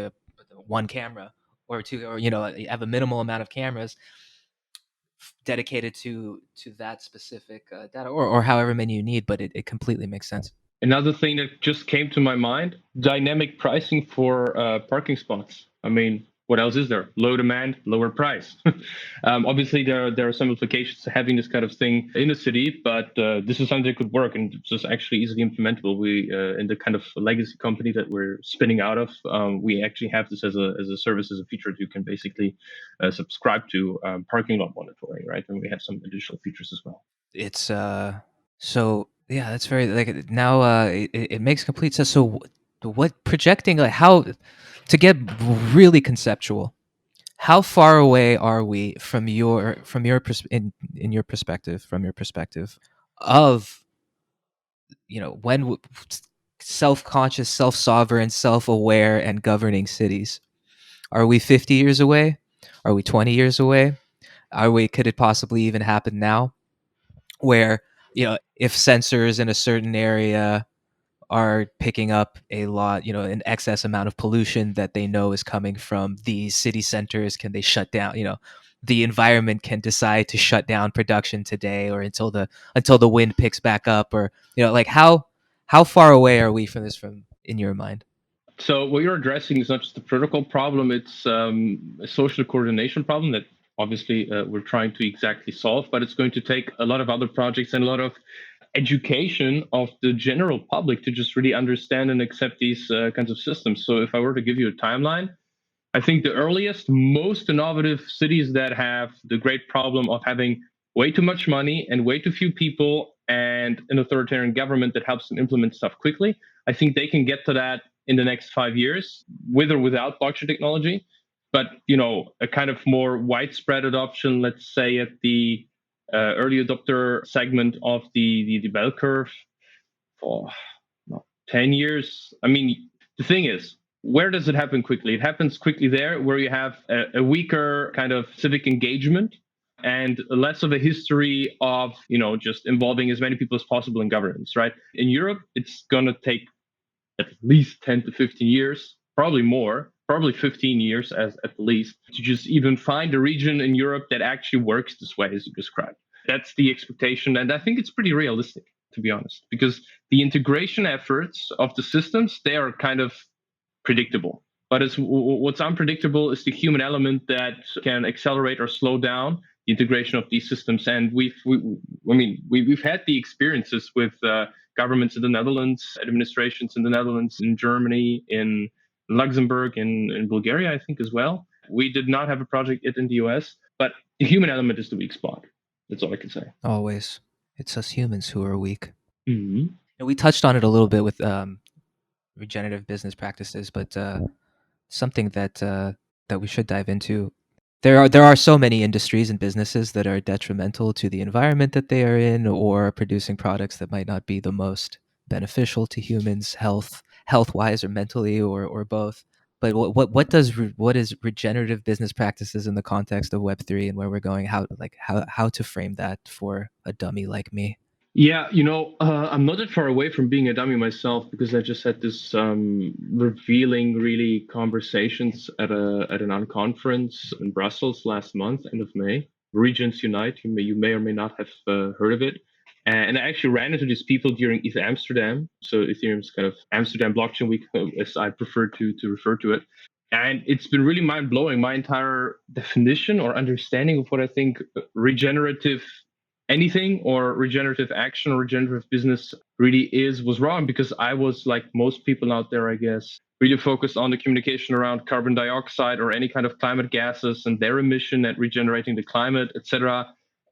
Speaker 1: one camera or two, or you have a minimal amount of cameras dedicated to that specific data, or however many you need, but it completely makes sense.
Speaker 3: Another thing that just came to my mind: dynamic pricing for parking spots. I mean, what else is there? Low demand, lower price. Obviously, there are some implications to having this kind of thing in the city, but this is something that could work, and it's just actually easily implementable. We in the kind of legacy company that we're spinning out of, we actually have this as a service, as a feature that you can basically subscribe to, parking lot monitoring, right? And we have some additional features as well.
Speaker 1: It's so yeah, that's very, like, now it makes complete sense. So what projecting, like, how to get really conceptual, how far away are we from your in your perspective, from your perspective of, when self-conscious, self-sovereign, self-aware, and governing cities? Are we 50 years away? Are we 20 years away? Could it possibly even happen now, where, if sensors in a certain area are picking up a lot, an excess amount of pollution that they know is coming from these city centers, can they shut down, the environment can decide to shut down production today, or until the wind picks back up, or, like, how far away are we from this, from in your mind?
Speaker 3: So what you're addressing is not just a protocol problem; it's a social coordination problem that obviously we're trying to exactly solve. But it's going to take a lot of other projects and a lot of education of the general public to just really understand and accept these kinds of systems. So if I were to give you a timeline, I think the earliest, most innovative cities that have the great problem of having way too much money and way too few people and an authoritarian government that helps them implement stuff quickly, I think they can get to that in the next 5 years, with or without blockchain technology. But a kind of more widespread adoption, let's say at the early adopter segment of the bell curve for 10 years. I mean, the thing is, where does it happen quickly? It happens quickly there where you have a weaker kind of civic engagement and less of a history of, just involving as many people as possible in governance, right? In Europe, it's going to take at least 10 to 15 years, probably more, probably 15 years as at least, to just even find a region in Europe that actually works this way as you described. That's the expectation. And I think it's pretty realistic, to be honest, because the integration efforts of the systems, they are kind of predictable. But what's unpredictable is the human element that can accelerate or slow down the integration of these systems. And we've had the experiences with governments in the Netherlands, administrations in the Netherlands, in Germany, in Luxembourg, in Bulgaria, I think as well. We did not have a project yet in the US, but the human element is the weak spot. That's all I can say.
Speaker 1: Always. It's us humans who are weak.
Speaker 3: Mm-hmm.
Speaker 1: And we touched on it a little bit with regenerative business practices, but something that we should dive into. There are so many industries and businesses that are detrimental to the environment that they are in, or producing products that might not be the most beneficial to humans, health-wise or mentally, or both. But what is regenerative business practices in the context of Web3 and where we're going? How to frame that for a dummy like me?
Speaker 3: Yeah, I'm not that far away from being a dummy myself because I just had this revealing, really, conversations at an unconference in Brussels last month, end of May. Regions Unite. You may or may not have heard of it. And I actually ran into these people during ETH Amsterdam. So Ethereum's kind of Amsterdam Blockchain Week, as I prefer to refer to it. And it's been really mind blowing. My entire definition or understanding of what I think regenerative anything or regenerative action or regenerative business really was wrong, because I was, like most people out there, I guess, really focused on the communication around carbon dioxide or any kind of climate gases and their emission and regenerating the climate, etc.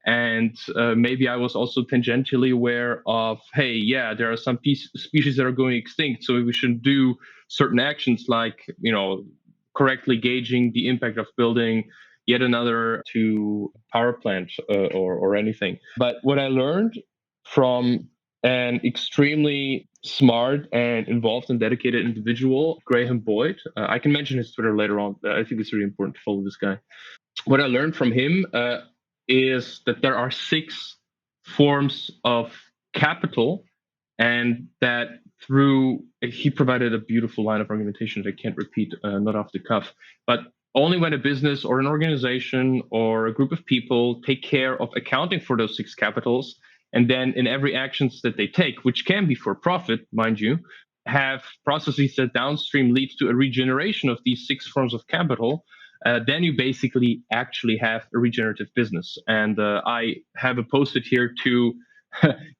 Speaker 3: And maybe I was also tangentially aware of, hey, yeah, there are some species that are going extinct, so we should do certain actions like, correctly gauging the impact of building yet another to power plant or anything. But what I learned from an extremely smart and involved and dedicated individual, Graham Boyd, I can mention his Twitter later on. I think it's really important to follow this guy. What I learned from him is that there are 6 forms of capital, and that he provided a beautiful line of argumentation that I can't repeat, not off the cuff, but only when a business or an organization or a group of people take care of accounting for those 6 capitals, and then in every actions that they take, which can be for profit, mind you, have processes that downstream lead to a regeneration of these 6 forms of capital, then you basically actually have a regenerative business. And I have posted here to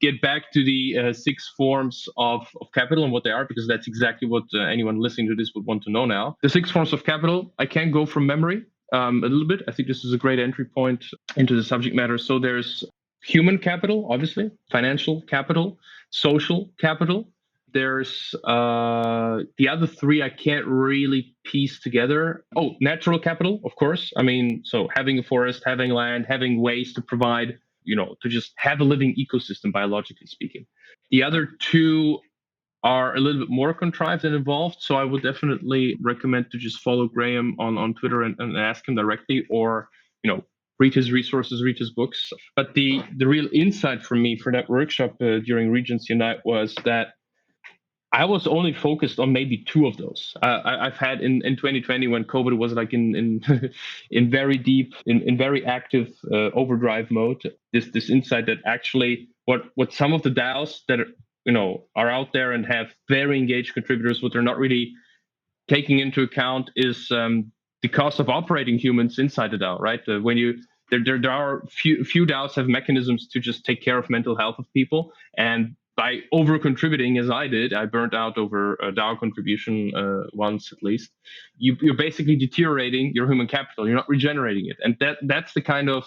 Speaker 3: get back to the 6 forms of capital and what they are, because that's exactly what anyone listening to this would want to know now. The 6 forms of capital, I can go from memory a little bit. I think this is a great entry point into the subject matter. So there's human capital, obviously, financial capital, social capital. There's the other 3 I can't really piece together. Oh, natural capital, of course. I mean, so having a forest, having land, having ways to provide, to just have a living ecosystem, biologically speaking. The other 2 are a little bit more contrived and involved. So I would definitely recommend to just follow Graham on Twitter and ask him directly, or, read his resources, read his books. But the real insight for me for that workshop during Regions Unite was that I was only focused on maybe 2 of those. I've had in 2020, when COVID was like in in very deep, in very active overdrive mode, this insight that actually what some of the DAOs that are out there and have very engaged contributors, what they're not really taking into account is the cost of operating humans inside the DAO, right? When you there are few DAOs have mechanisms to just take care of mental health of people, and by over contributing as I did, I burnt out over a DAO contribution once at least. You're basically deteriorating your human capital. You're not regenerating it, and that's the kind of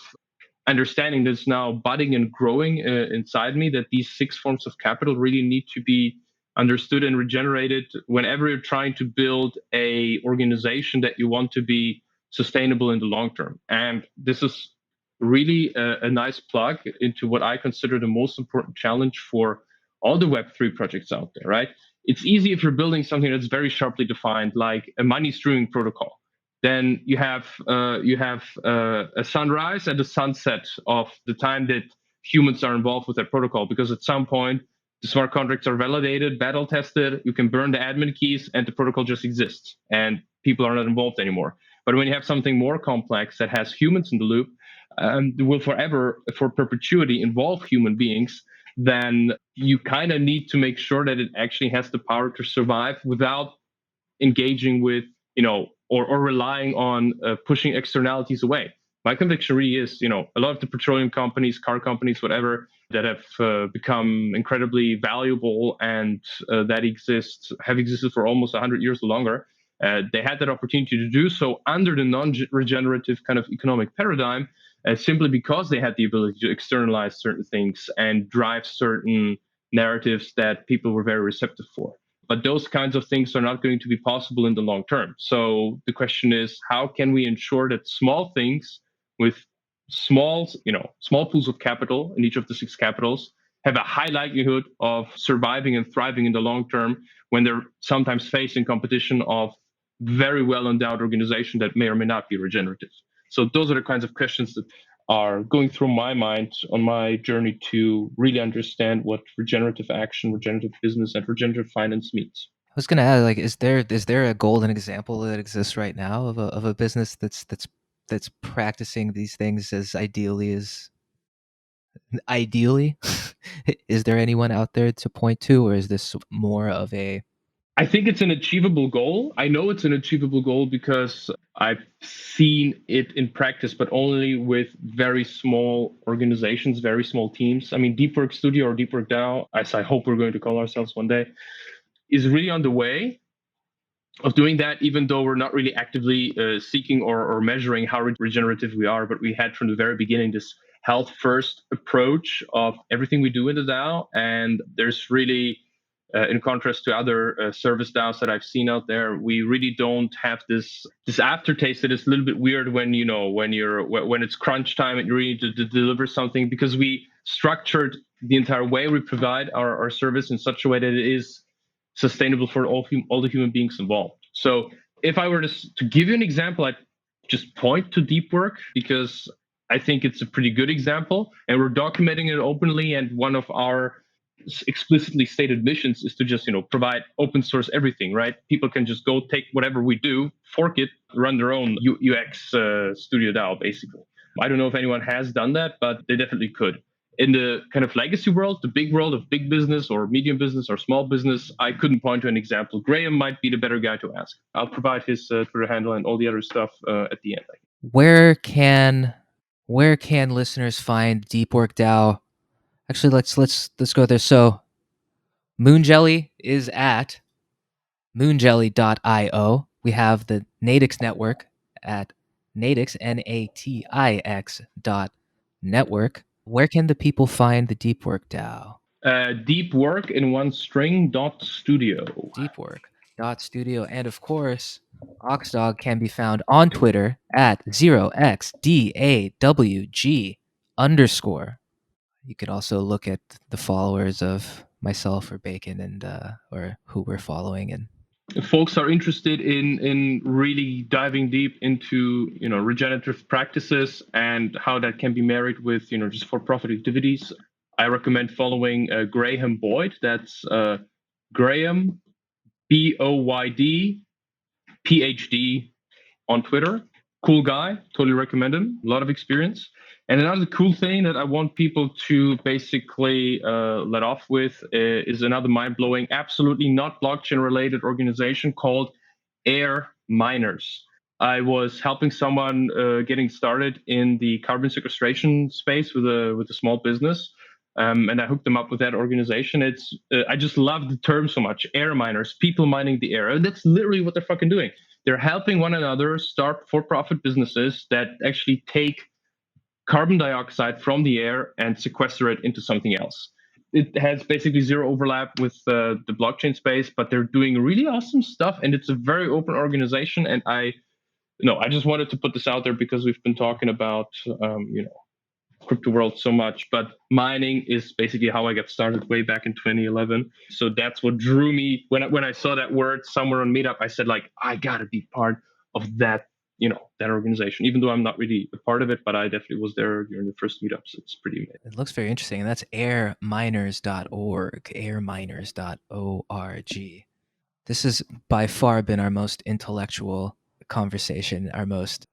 Speaker 3: understanding that's now budding and growing inside me, that these 6 forms of capital really need to be understood and regenerated whenever you're trying to build a organization that you want to be sustainable in the long term. And this is really a nice plug into what I consider the most important challenge for all the Web3 projects out there, right? It's easy if you're building something that's very sharply defined, like a money streaming protocol. Then you have a sunrise and a sunset of the time that humans are involved with that protocol, because at some point the smart contracts are validated, battle tested, you can burn the admin keys, and the protocol just exists, and people are not involved anymore. But when you have something more complex that has humans in the loop, will forever, for perpetuity, involve human beings, then you kind of need to make sure that it actually has the power to survive without engaging with, or relying on pushing externalities away. My conviction really is, a lot of the petroleum companies, car companies, whatever, that have become incredibly valuable and that have existed for almost 100 years or longer. They had that opportunity to do so under the non-regenerative kind of economic paradigm, simply because they had the ability to externalize certain things and drive certain narratives that people were very receptive for. But those kinds of things are not going to be possible in the long term. So the question is, how can we ensure that small things with small pools of capital in each of the 6 capitals have a high likelihood of surviving and thriving in the long term when they're sometimes facing competition of very well endowed organizations that may or may not be regenerative. So those are the kinds of questions that are going through my mind on my journey to really understand what regenerative action, regenerative business, and regenerative finance means.
Speaker 1: I was going to add, like, is there a golden example that exists right now of a business that's practicing these things as ideally? Is there anyone out there to point to, or is this more of a?
Speaker 3: I think it's an achievable goal. I know it's an achievable goal because I've seen it in practice, but only with very small organizations, very small teams. I mean, Deep Work Studio, or Deep Work DAO, as I hope we're going to call ourselves one day, is really on the way of doing that, even though we're not really actively seeking or measuring how regenerative we are. But we had from the very beginning this health first approach of everything we do in the DAO. And there's really, in contrast to other service DAOs that I've seen out there, we really don't have this aftertaste that is a little bit weird when it's crunch time and you really need to deliver something, because we structured the entire way we provide our service in such a way that it is sustainable for all the human beings involved. So if I were to give you an example, I'd just point to Deep Work, because I think it's a pretty good example, and we're documenting it openly. And one of our explicitly stated missions is to just provide open source everything, right? People can just go take whatever we do, fork it, run their own UX studio DAO, basically. I don't know if anyone has done that, but they definitely could. In the kind of legacy world, the big world of big business or medium business or small business, I couldn't point to an example. Graham might be the better guy to ask. I'll provide his Twitter handle and all the other stuff at the end.
Speaker 1: Where can listeners find Deep Work DAO? Actually, let's go there. So Moonjelly is at moonjelly.io. We have the Natix network at Natix, NATIX.network. Where can the people find the Deep Work DAO?
Speaker 3: Deep Work in one string .studio.
Speaker 1: Deep Work .studio. And of course, 0xDawg can be found on Twitter at 0xDawg_. You can also look at the followers of myself or Bacon and or who we're following. And
Speaker 3: if folks are interested in really diving deep into regenerative practices and how that can be married with just for-profit activities, I recommend following Graham Boyd. That's Graham BOYD PhD on Twitter. Cool guy, totally recommend him. A lot of experience. And another cool thing that I want people to basically let off with is another mind-blowing, absolutely not blockchain-related organization called Air Miners. I was helping someone getting started in the carbon sequestration space with a small business, and I hooked them up with that organization. I just love the term so much. Air miners, people mining the air. And that's literally what they're fucking doing. They're helping one another start for-profit businesses that actually take carbon dioxide from the air and sequester it into something else. It has basically zero overlap with the blockchain space, but they're doing really awesome stuff, and it's a very open organization. And I no, I just wanted to put this out there because we've been talking about, crypto world so much, but mining is basically how I got started way back in 2011. So that's what drew me when I saw that word somewhere on Meetup. I said, like, I gotta be part of that, that organization, even though I'm not really a part of it, but I definitely was there during the first meetups. It's pretty amazing.
Speaker 1: It looks very interesting. And that's airminers.org, airminers.org. This has by far been our most intellectual conversation, our most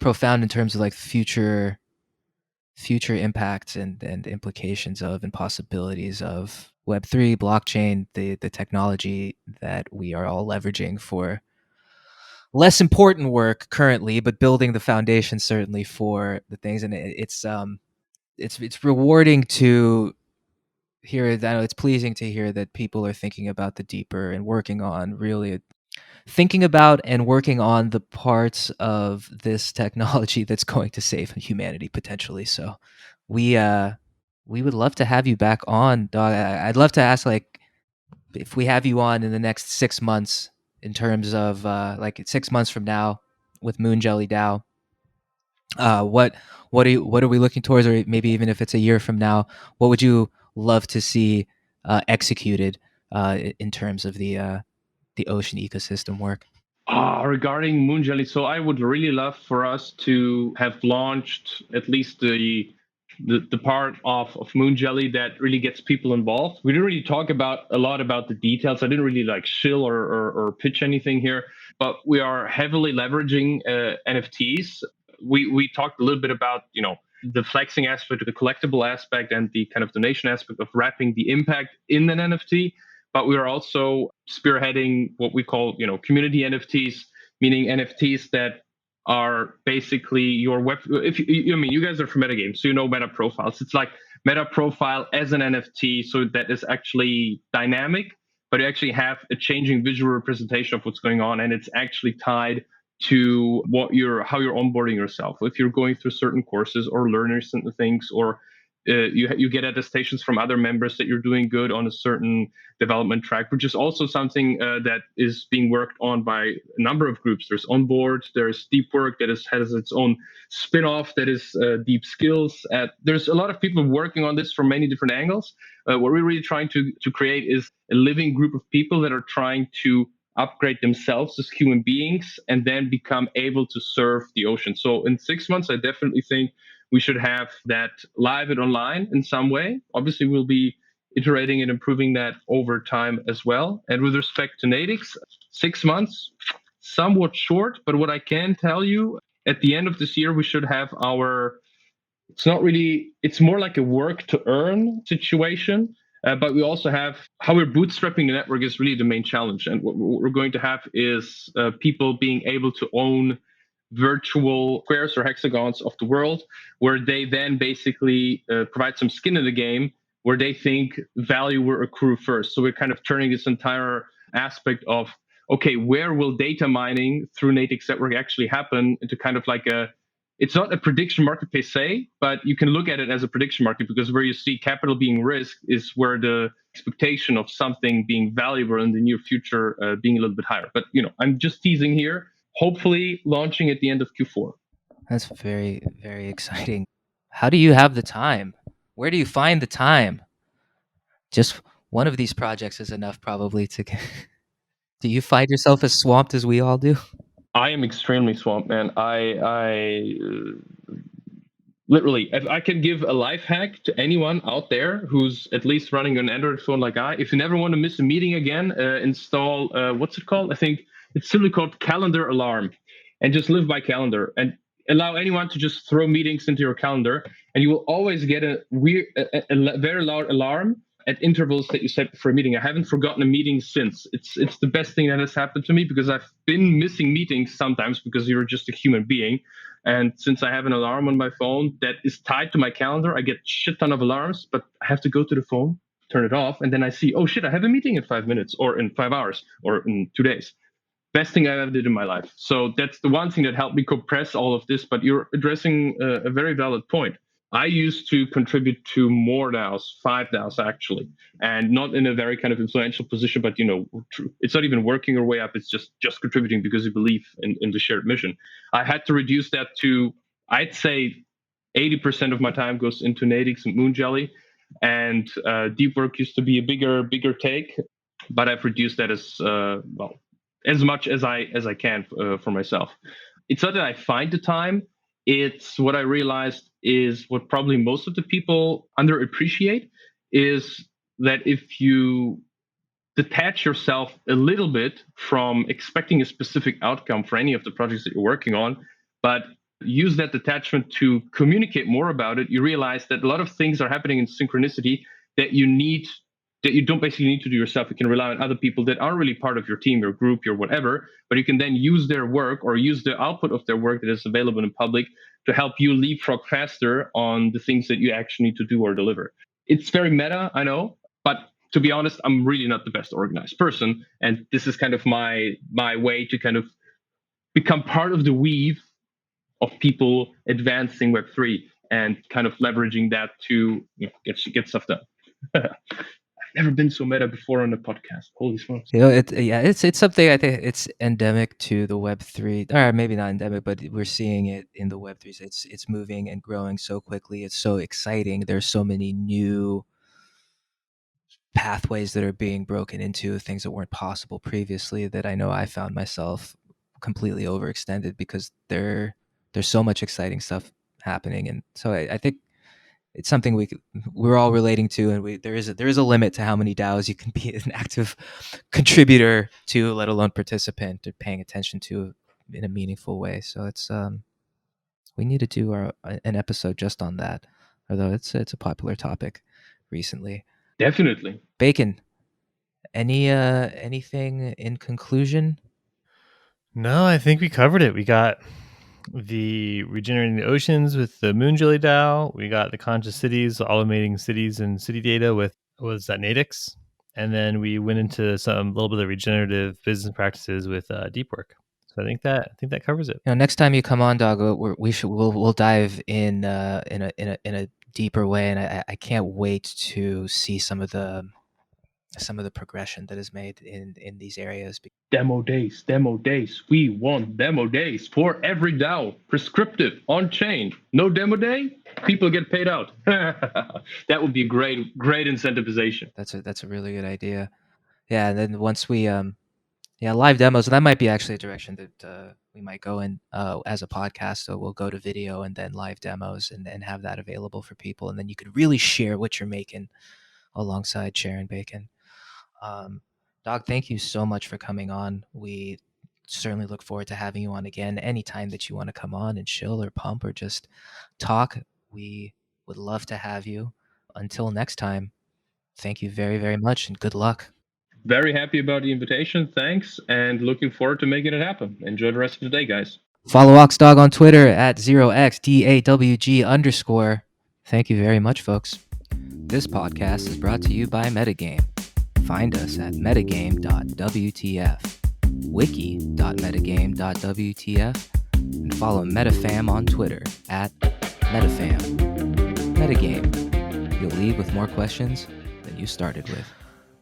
Speaker 1: profound in terms of like future impacts and implications of and possibilities of Web3, blockchain, the technology that we are all leveraging for less important work currently, but building the foundation certainly for the things. And it's rewarding to hear that. It's pleasing to hear that people are thinking about the deeper and working on really thinking about and working on the parts of this technology that's going to save humanity potentially. So we would love to have you back on, Dawg. I'd love to ask, like, if we have you on in the next 6 months, in terms of like 6 months from now with Moonjelly DAO, what are we looking towards, or maybe even if it's a year from now, what would you love to see executed in terms of the ocean ecosystem work?
Speaker 3: Regarding Moonjelly, so I would really love for us to have launched at least the part of Moonjelly that really gets people involved. We didn't really talk about a lot about the details. I didn't really like shill or pitch anything here, but we are heavily leveraging NFTs. We talked a little bit about the flexing aspect, the collectible aspect, and the kind of donation aspect of wrapping the impact in an NFT. But we are also spearheading what we call community NFTs, meaning NFTs that are basically your web. If you guys are from metagames, so meta profiles. It's like meta profile as an NFT, so that is actually dynamic, but you actually have a changing visual representation of what's going on, and it's actually tied to how you're onboarding yourself. If you're going through certain courses or learning certain things, or you get attestations from other members that you're doing good on a certain development track, which is also something that is being worked on by a number of groups. There's Onboard, there's Deep Work that has its own spin-off that is Deep Skills. There's a lot of people working on this from many different angles. What we're really trying to create is a living group of people that are trying to upgrade themselves as human beings and then become able to serve the ocean. So in 6 months, I definitely think we should have that live and online in some way. Obviously, we'll be iterating and improving that over time as well. And with respect to Natix, 6 months, somewhat short, but what I can tell you, at the end of this year, we should have it's more like a work to earn situation. But we also have how we're bootstrapping the network is really the main challenge. And what we're going to have is people being able to own virtual squares or hexagons of the world, where they then basically provide some skin in the game, where they think value will accrue first. So we're kind of turning this entire aspect of, okay, where will data mining through Natix network actually happen into kind of like it's not a prediction market per se, but you can look at it as a prediction market, because where you see capital being risked is where the expectation of something being valuable in the near future being a little bit higher. But I'm just teasing here. Hopefully launching at the end of Q4.
Speaker 1: That's very, very exciting. How do you have the time? Where do you find the time? Just one of these projects is enough probably to Do you find yourself as swamped as we all do?
Speaker 3: I am extremely swamped, man. I literally, if I can give a life hack to anyone out there who's at least running an Android phone like if you never want to miss a meeting again, install what's it called? I think it's simply called Calendar Alarm, and just live by calendar and allow anyone to just throw meetings into your calendar, and you will always get a very loud alarm at intervals that you set for a meeting. I haven't forgotten a meeting since. It's the best thing that has happened to me, because I've been missing meetings sometimes because you're just a human being. And since I have an alarm on my phone that is tied to my calendar, I get shit ton of alarms, but I have to go to the phone, turn it off, and then I see, oh shit, I have a meeting in 5 minutes or in 5 hours or in 2 days. Best thing I ever did in my life. So that's the one thing that helped me compress all of this. But you're addressing a very valid point. I used to contribute to more DAOs, 5 DAOs actually, and not in a very kind of influential position, but it's not even working your way up. It's just contributing because you believe in the shared mission. I had to reduce that to, I'd say, 80% of my time goes into Natix and Moonjelly, and deep work used to be a bigger take, but I've reduced that as much as I can for myself. It's not that I find the time. It's what I realized is what probably most of the people underappreciate is that if you detach yourself a little bit from expecting a specific outcome for any of the projects that you're working on, but use that detachment to communicate more about it, you realize that a lot of things are happening in synchronicity that you don't basically need to do yourself. You can rely on other people that aren't really part of your team, your group, your whatever, but you can then use their work or use the output of their work that is available in public to help you leapfrog faster on the things that you actually need to do or deliver. It's very meta, I know, but to be honest, I'm really not the best organized person, and this is kind of my way to kind of become part of the weave of people advancing Web3 and kind of leveraging that to get stuff done. I've never been so meta before on a podcast. Holy smokes!
Speaker 1: It's something I think it's endemic to the Web3, or maybe not endemic, but we're seeing it in the Web3s. It's moving and growing so quickly. It's so exciting. There's so many new pathways that are being broken into, things that weren't possible previously, that I know I found myself completely overextended because there's so much exciting stuff happening. And so I think it's something we're all relating to, and there is a limit to how many DAOs you can be an active contributor to, let alone participant or paying attention to in a meaningful way. So it's we need to do an episode just on that, although it's a popular topic recently.
Speaker 3: Definitely.
Speaker 1: Bacon, anything in conclusion?
Speaker 2: No, I think we covered it. We got the regenerating the oceans with the Moonjelly DAO. We got the conscious cities, automating cities and city data with Natix, and then we went into some little bit of regenerative business practices with deep work. So I think that covers it.
Speaker 1: Next time you come on, Dawg, we'll dive in in a deeper way, and I can't wait to see some of the progression that is made in these areas.
Speaker 3: Demo days. We want demo days for every DAO. Prescriptive, on chain. No demo day, people get paid out. That would be great incentivization.
Speaker 1: That's a really good idea. Yeah, and then once we live demos, that might be actually a direction that we might go in as a podcast. So we'll go to video and then live demos and have that available for people, and then you could really share what you're making alongside Sharon Bacon. Dawg, thank you so much for coming on. We certainly look forward to having you on again anytime that you want to come on and chill or pump or just talk. We would love to have you. Until next time, thank you very, very much and good luck.
Speaker 3: Very happy about the invitation. Thanks. And looking forward to making it happen. Enjoy the rest of the day, guys.
Speaker 1: Follow 0xDawg on Twitter at 0xDawg_. Thank you very much, folks. This podcast is brought to you by Metagame. Find us at metagame.wtf, wiki.metagame.wtf, and follow MetaFam on Twitter at MetaFam. Metagame. You'll leave with more questions than you started with.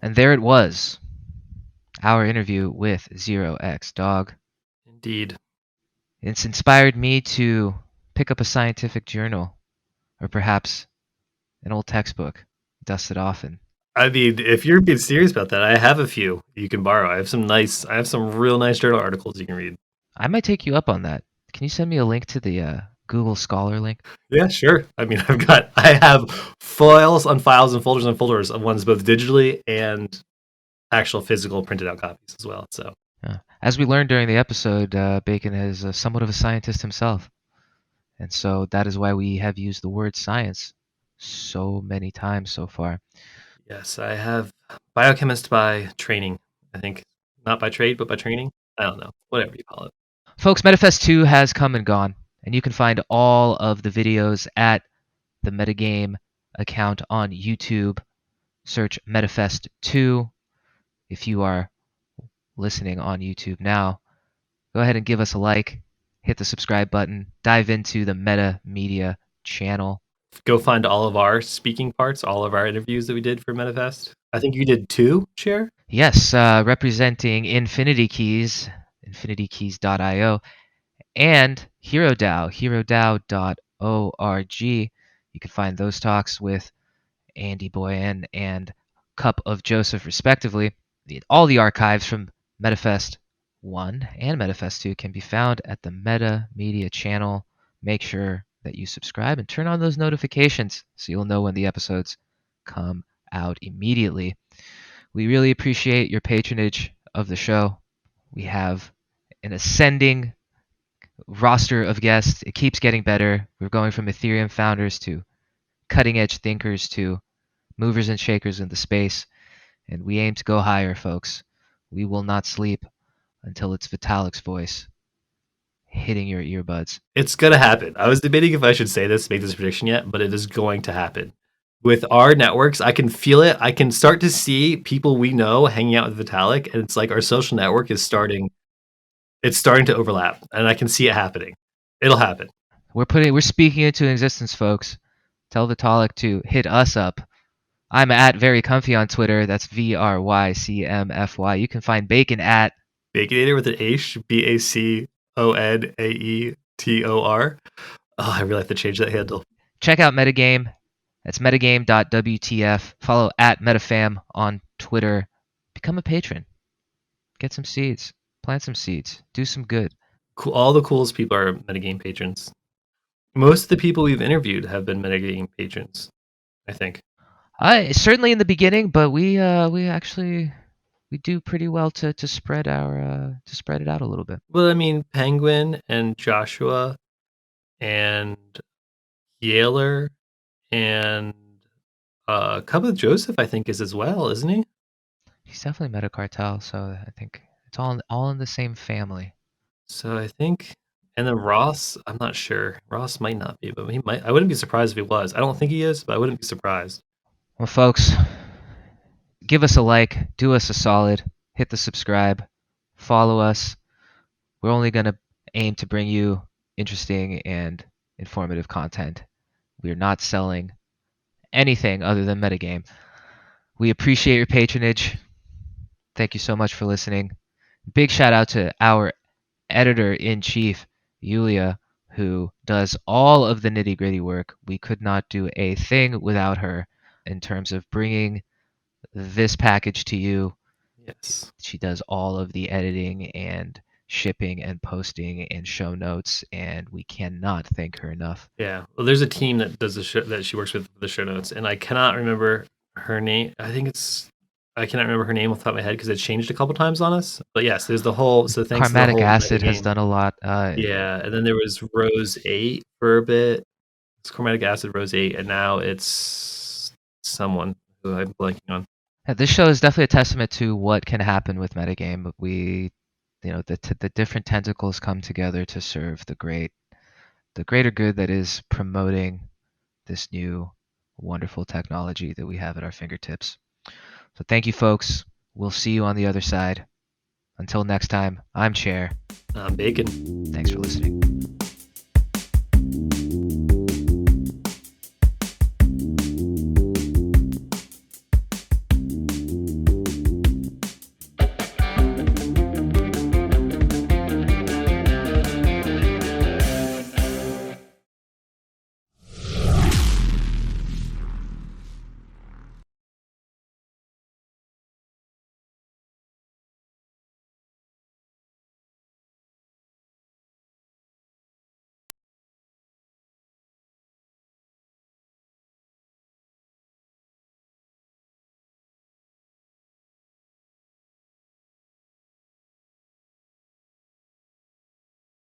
Speaker 1: And there it was, our interview with 0xDawg.
Speaker 2: Indeed.
Speaker 1: It's inspired me to pick up a scientific journal, or perhaps an old textbook, dust it off, and
Speaker 2: I mean, if you're being serious about that, I have a few you can borrow. I have some real nice journal articles you can read.
Speaker 1: I might take you up on that. Can you send me a link to the Google Scholar link?
Speaker 2: Yeah, sure. I mean, I have files and folders of ones both digitally and actual physical printed out copies as well. So,
Speaker 1: as we learned during the episode, Bacon is somewhat of a scientist himself, and so that is why we have used the word science so many times so far.
Speaker 2: Yes, I have biochemist by training. I think not by trade, but by training. I don't know, whatever you call it.
Speaker 1: Folks, Metafest 2 has come and gone, and you can find all of the videos at the Metagame account on YouTube. Search Metafest 2. If you are listening on YouTube now, go ahead and give us a like, hit the subscribe button, dive into the Meta Media channel.
Speaker 2: go find all of our speaking parts, all of our interviews that we did for Metafest. I think you did 2, Chair?
Speaker 1: Yes, representing Infinity Keys, infinitykeys.io, and HeroDAO, heroDAO.org. You can find those talks with Andy Boyan and Cup of Joseph, respectively. All the archives from Metafest 1 and Metafest 2 can be found at the Meta Media channel. Make sure that you subscribe and turn on those notifications so you'll know when the episodes come out immediately. We really appreciate your patronage of the show. We have an ascending roster of guests. It keeps getting better. We're going from Ethereum founders to cutting edge thinkers to movers and shakers in the space, and we aim to go higher, folks. We will not sleep until it's Vitalik's voice hitting your earbuds.
Speaker 2: It's going to happen. I was debating if I should say this, make this prediction yet, but it is going to happen. With our networks, I can feel it. I can start to see people we know hanging out with Vitalik, and it's like our social network is starting. It's starting to overlap, and I can see it happening. It'll happen.
Speaker 1: We're speaking it into existence, folks. Tell Vitalik to hit us up. I'm at Very Comfy on Twitter. That's VRYCMFY. You can find Bacon at
Speaker 2: Baconator with an H, BACONAETOR. Oh, I really have to change that handle.
Speaker 1: Check out Metagame. That's metagame.wtf. Follow at MetaFam on Twitter. Become a patron. Get some seeds. Plant some seeds. Do some good.
Speaker 2: Cool. All the coolest people are Metagame patrons. Most of the people we've interviewed have been Metagame patrons, I think.
Speaker 1: Certainly in the beginning, but we do pretty well to spread it out a little bit.
Speaker 2: Well, I mean, Penguin and Joshua and Yaler and Cup of Joseph, I think, is as well, isn't he?
Speaker 1: He's definitely Metacartel, so I think it's all in the same family.
Speaker 2: So I think, and then Ross, I'm not sure. Ross might not be, but he might. I wouldn't be surprised if he was. I don't think he is, but I wouldn't be surprised.
Speaker 1: Well, folks, give us a like, do us a solid, hit the subscribe, follow us. We're only going to aim to bring you interesting and informative content. We are not selling anything other than metagame. We appreciate your patronage. Thank you so much for listening. Big shout out to our editor-in-chief, Yulia, who does all of the nitty-gritty work. We could not do a thing without her in terms of bringing this package to you.
Speaker 2: Yes.
Speaker 1: She does all of the editing and shipping and posting and show notes, and we cannot thank her enough.
Speaker 2: Yeah. Well, there's a team that does the show that she works with for the show notes, and I cannot remember her name. I cannot remember her name off the top of my head because it changed a couple times on us. But yes, there's the whole. So thanks.
Speaker 1: Karmatic
Speaker 2: to the whole
Speaker 1: Acid has
Speaker 2: metagame.
Speaker 1: done a lot.
Speaker 2: Yeah, and then there was Rose 8 for a bit. It's Chromatic Acid, Rose 8, and now it's someone who I'm blanking on.
Speaker 1: This show is definitely a testament to what can happen with metagame. The different tentacles come together to serve the greater good that is promoting this new wonderful technology that we have at our fingertips. So thank you, folks. We'll see you on the other side. Until next time, I'm Chair.
Speaker 2: Bacon.
Speaker 1: Thanks for listening.